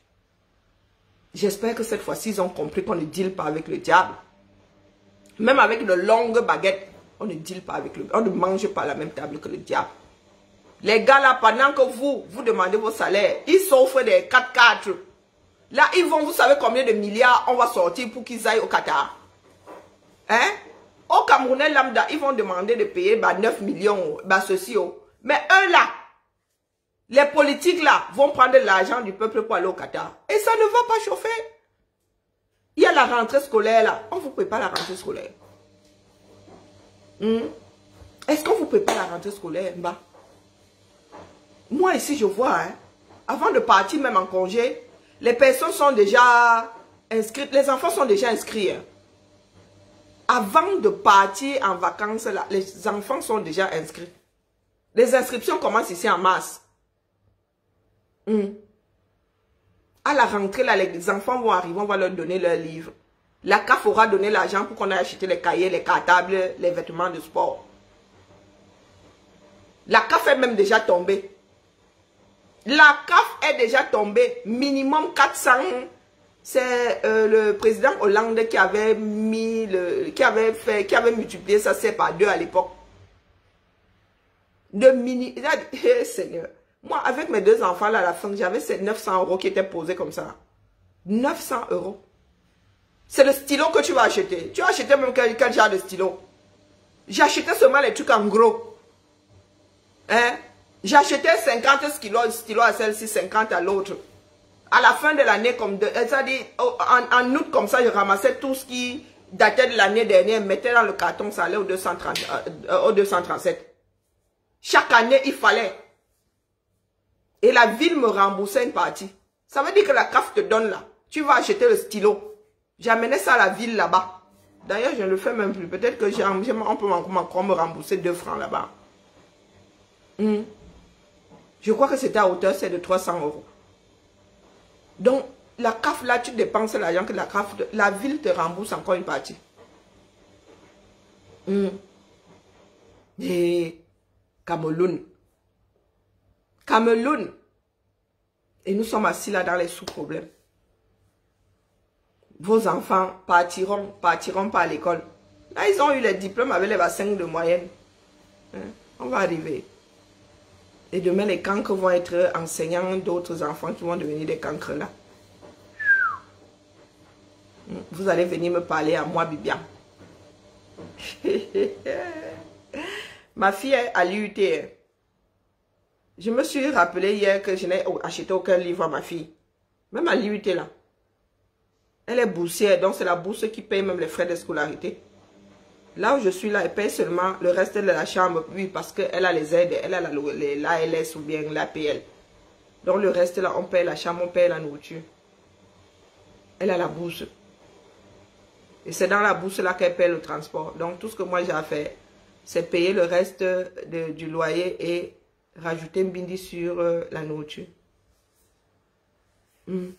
J'espère que cette fois-ci, ils ont compris qu'on ne deal pas avec le diable. Même avec de longues baguettes, on ne deal pas avec le diable. On ne mange pas à la même table que le diable. Les gars là, pendant que vous demandez vos salaires, ils s'offrent des 4x4. Là, ils vont, vous savez combien de milliards on va sortir pour qu'ils aillent au Qatar. Hein? Au Camerounais lambda, ils vont demander de payer 9 millions, ceci. Mais eux là, les politiques là, vont prendre l'argent du peuple pour aller au Qatar. Et ça ne va pas chauffer. Il y a la rentrée scolaire là. On vous prépare la rentrée scolaire. Est-ce qu'on vous prépare la rentrée scolaire, Mba? Moi ici, je vois, hein, avant de partir même en congé, les personnes sont déjà inscrites, les enfants sont déjà inscrits. Hein. Avant de partir en vacances, là, les enfants sont déjà inscrits. Les inscriptions commencent ici en mars. À la rentrée, là, les enfants vont arriver, on va leur donner leurs livres. La CAF aura donné l'argent pour qu'on aille acheter les cahiers, les cartables, les vêtements de sport. La CAF est même déjà tombée. La CAF est déjà tombée. Minimum 400. C'est le président Hollande qui avait mis qui avait multiplié ça par 2 à l'époque. Seigneur. Moi, avec mes 2 enfants là, à la fin, j'avais ces 900 € qui étaient posés comme ça. 900 €. C'est le stylo que tu vas acheter. Tu vas acheter même quel genre de stylo? J'ai acheté seulement les trucs en gros. Hein? J'ai acheté 50 stylos à celle-ci, 50 à l'autre. À la fin de l'année, comme c'est-à-dire en août, comme ça, je ramassais tout ce qui datait de l'année dernière, mettais dans le carton, ça allait au 237. Chaque année, il fallait. Et la ville me remboursait une partie. Ça veut dire que la CAF te donne là. Tu vas acheter le stylo. J'amenais ça à la ville là-bas. D'ailleurs, je ne le fais même plus. Peut-être que on peut encore me rembourser 2 francs là-bas. Je crois que c'était à hauteur, c'est de 300 €. Donc, la CAF là, tu dépenses l'argent que la ville te rembourse encore une partie. Et Cameroun. Cameroun. Et nous sommes assis là dans les sous-problèmes. Vos enfants partiront pas à l'école. Là, ils ont eu les diplômes avec les 5 de moyenne. On va arriver. Et demain, les cancres vont être enseignants d'autres enfants qui vont devenir des cancres là. Vous allez venir me parler à moi, Bibian. Ma fille est à l'IUT. Je me suis rappelé hier que je n'ai acheté aucun livre à ma fille. Même à l'IUT là. Elle est boursière, donc c'est la bourse qui paye même les frais de scolarité. Là où je suis là, elle paye seulement le reste de la chambre, oui, parce qu'elle a les aides, elle a l'ALS ou bien l'APL. Donc le reste là, on paye la chambre, on paye la nourriture. Elle a la bourse. Et c'est dans la bourse là qu'elle paye le transport. Donc tout ce que moi j'ai à faire, c'est payer le reste du loyer et rajouter un bindi sur la nourriture. Et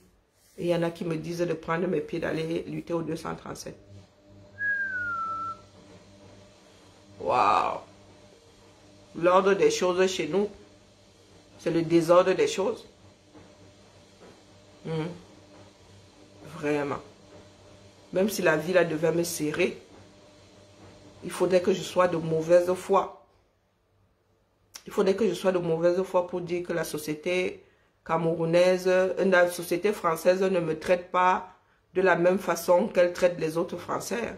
il y en a qui me disent de prendre mes pieds d'aller lutter au 237. Waouh! L'ordre des choses chez nous, c'est le désordre des choses. Vraiment. Même si la vie là devait me serrer, il faudrait que je sois de mauvaise foi. Il faudrait que je sois de mauvaise foi pour dire que la société camerounaise, la société française ne me traite pas de la même façon qu'elle traite les autres Français.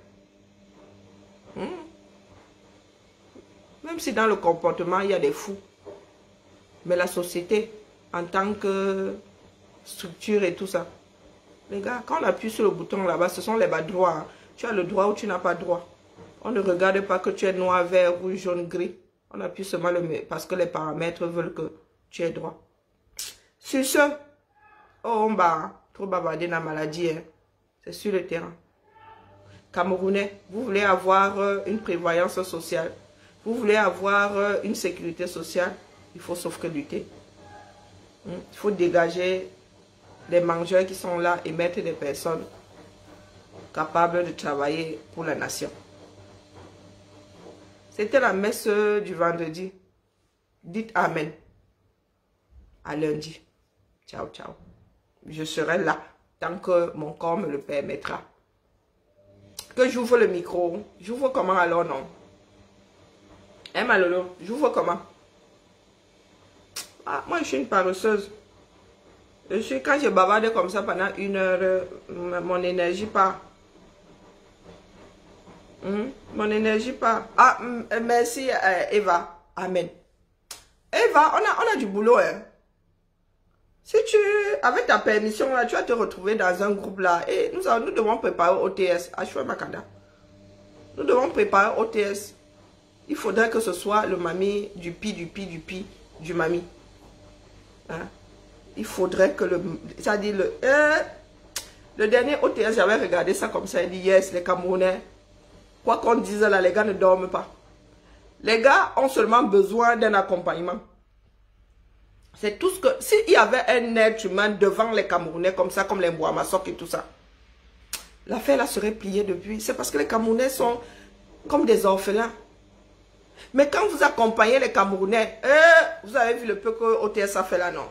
Même si dans le comportement, il y a des fous. Mais la société, en tant que structure et tout ça. Les gars, quand on appuie sur le bouton là-bas, ce sont les bas droits. Tu as le droit ou tu n'as pas droit. On ne regarde pas que tu es noir, vert, rouge, jaune, gris. On appuie seulement parce que les paramètres veulent que tu aies droit. Sur ce, on va trop bavarder dans la maladie. C'est sur le terrain. Camerounais, vous voulez avoir une prévoyance sociale. Vous voulez avoir une sécurité sociale. Il faut sauf que lutter. Il faut dégager les mangeurs qui sont là et mettre des personnes capables de travailler pour la nation. C'était la messe du vendredi. Dites Amen. À lundi. Ciao, ciao. Je serai là tant que mon corps me le permettra. Que j'ouvre le micro. J'ouvre comment alors, non? Hein, Malolo? J'ouvre comment? Ah, moi, je suis une paresseuse. Quand je bavarde comme ça pendant 1 heure, mon énergie part. Mon énergie part. Ah, merci Eva. Amen. Eva, on a du boulot. Hein. Si tu, avec ta permission, là, tu vas te retrouver dans un groupe là. Et nous devons préparer OTS. Ashwa Makanda. Nous devons préparer OTS. Il faudrait que ce soit le mami du du mami. Hein? Il faudrait que ça dit le dernier OTS, j'avais regardé ça comme ça, il dit yes, les Camerounais, quoi qu'on dise là, les gars ne dorment pas. Les gars ont seulement besoin d'un accompagnement. C'est tout ce que, s'il y avait un être humain devant les Camerounais comme ça, comme les Mbouamassok et tout ça, l'affaire là serait pliée depuis. C'est parce que les Camerounais sont comme des orphelins. Mais quand vous accompagnez les Camerounais, vous avez vu le peu que OTS a fait là, non?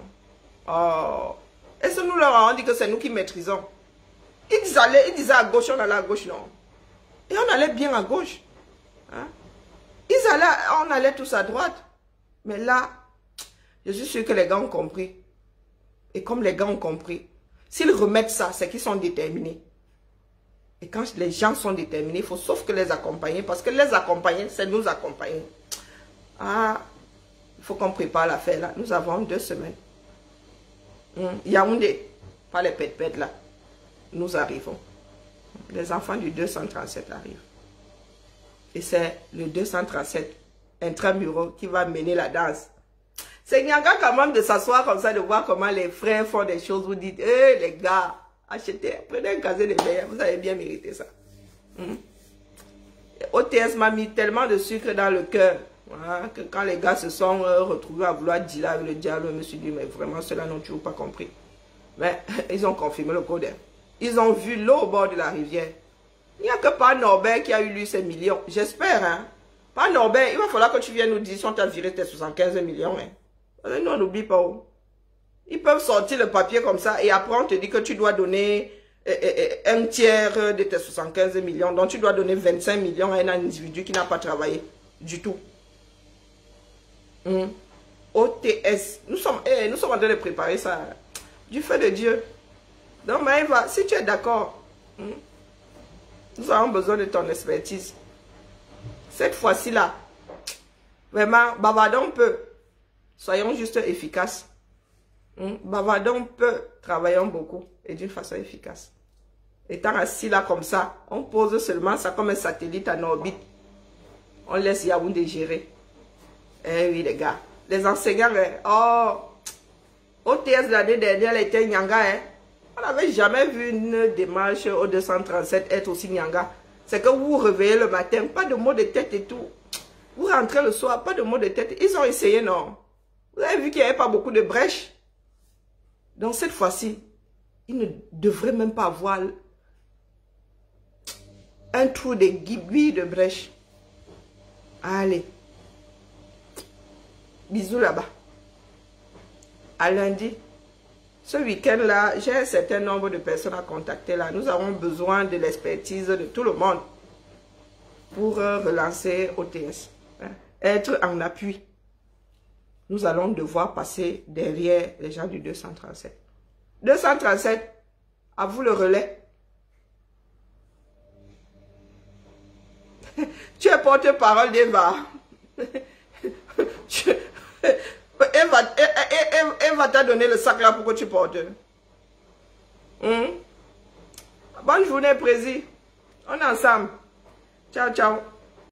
Oh. Est-ce que nous leur avons dit que c'est nous qui maîtrisons? Ils disaient à gauche, on allait à gauche, non? Et on allait bien à gauche. Hein? On allait tous à droite. Mais là, je suis sûr que les gars ont compris. Et comme les gars ont compris, s'ils remettent ça, c'est qu'ils sont déterminés. Et quand les gens sont déterminés, il faut sauf que les accompagner. Parce que les accompagner, c'est nous accompagner. Ah, il faut qu'on prépare l'affaire là. Nous avons 2 semaines. Yaoundé, pas les pètes-pètes là. Nous arrivons. Les enfants du 237 arrivent. Et c'est le 237 intramuros qui va mener la danse. C'est Nyanga quand même de s'asseoir comme ça, de voir comment les frères font des choses. Vous dites, hé les gars, achetez, prenez un casier de bière, vous avez bien mérité ça. OTS m'a mis tellement de sucre dans le cœur, hein, que quand les gars se sont retrouvés à vouloir dealer avec le diable, je me suis dit, mais vraiment, ceux-là n'ont toujours pas compris. Mais ils ont confirmé le code. Ils ont vu l'eau au bord de la rivière. Il n'y a que pas Norbert qui a eu lui ces millions. J'espère, hein. Pas Norbert, il va falloir que tu viennes nous dire si on t'a viré tes 75 millions. Hein. Non, n'oublie pas. Oh. Ils peuvent sortir le papier comme ça et après on te dit que tu dois donner un tiers de tes 75 millions. Donc tu dois donner 25 millions à un individu qui n'a pas travaillé du tout. OTS. Nous sommes en train de préparer ça. Du feu de Dieu. Donc Maëva, si tu es d'accord, nous avons besoin de ton expertise. Cette fois-ci là, vraiment, bavardons peu. Soyons juste efficaces. Bavardons peu, travaillons beaucoup et d'une façon efficace. Étant assis là comme ça, on pose seulement ça comme un satellite en orbite. On laisse Yaoundé gérer. Eh oui les gars, les enseignants, oh, OTS l'année dernière était Nyanga. On n'avait jamais vu une démarche au 237 être aussi Nyanga. C'est que vous vous réveillez le matin, pas de maux de tête et tout. Vous rentrez le soir, pas de maux de tête. Ils ont essayé, non? Vous avez vu qu'il n'y avait pas beaucoup de brèches. Donc cette fois-ci, ils ne devraient même pas avoir un trou d'aiguille de brèche. Allez. Bisous là-bas. À lundi. Ce week-end-là, j'ai un certain nombre de personnes à contacter là. Nous avons besoin de l'expertise de tout le monde pour relancer OTS. Hein. Être en appui. Nous allons devoir passer derrière les gens du 237. 237, à vous le relais. Tu es porte-parole d'Eva. Elle va te donner le sac là pour que tu portes. Bonne journée, Prési. On est ensemble. Ciao, ciao.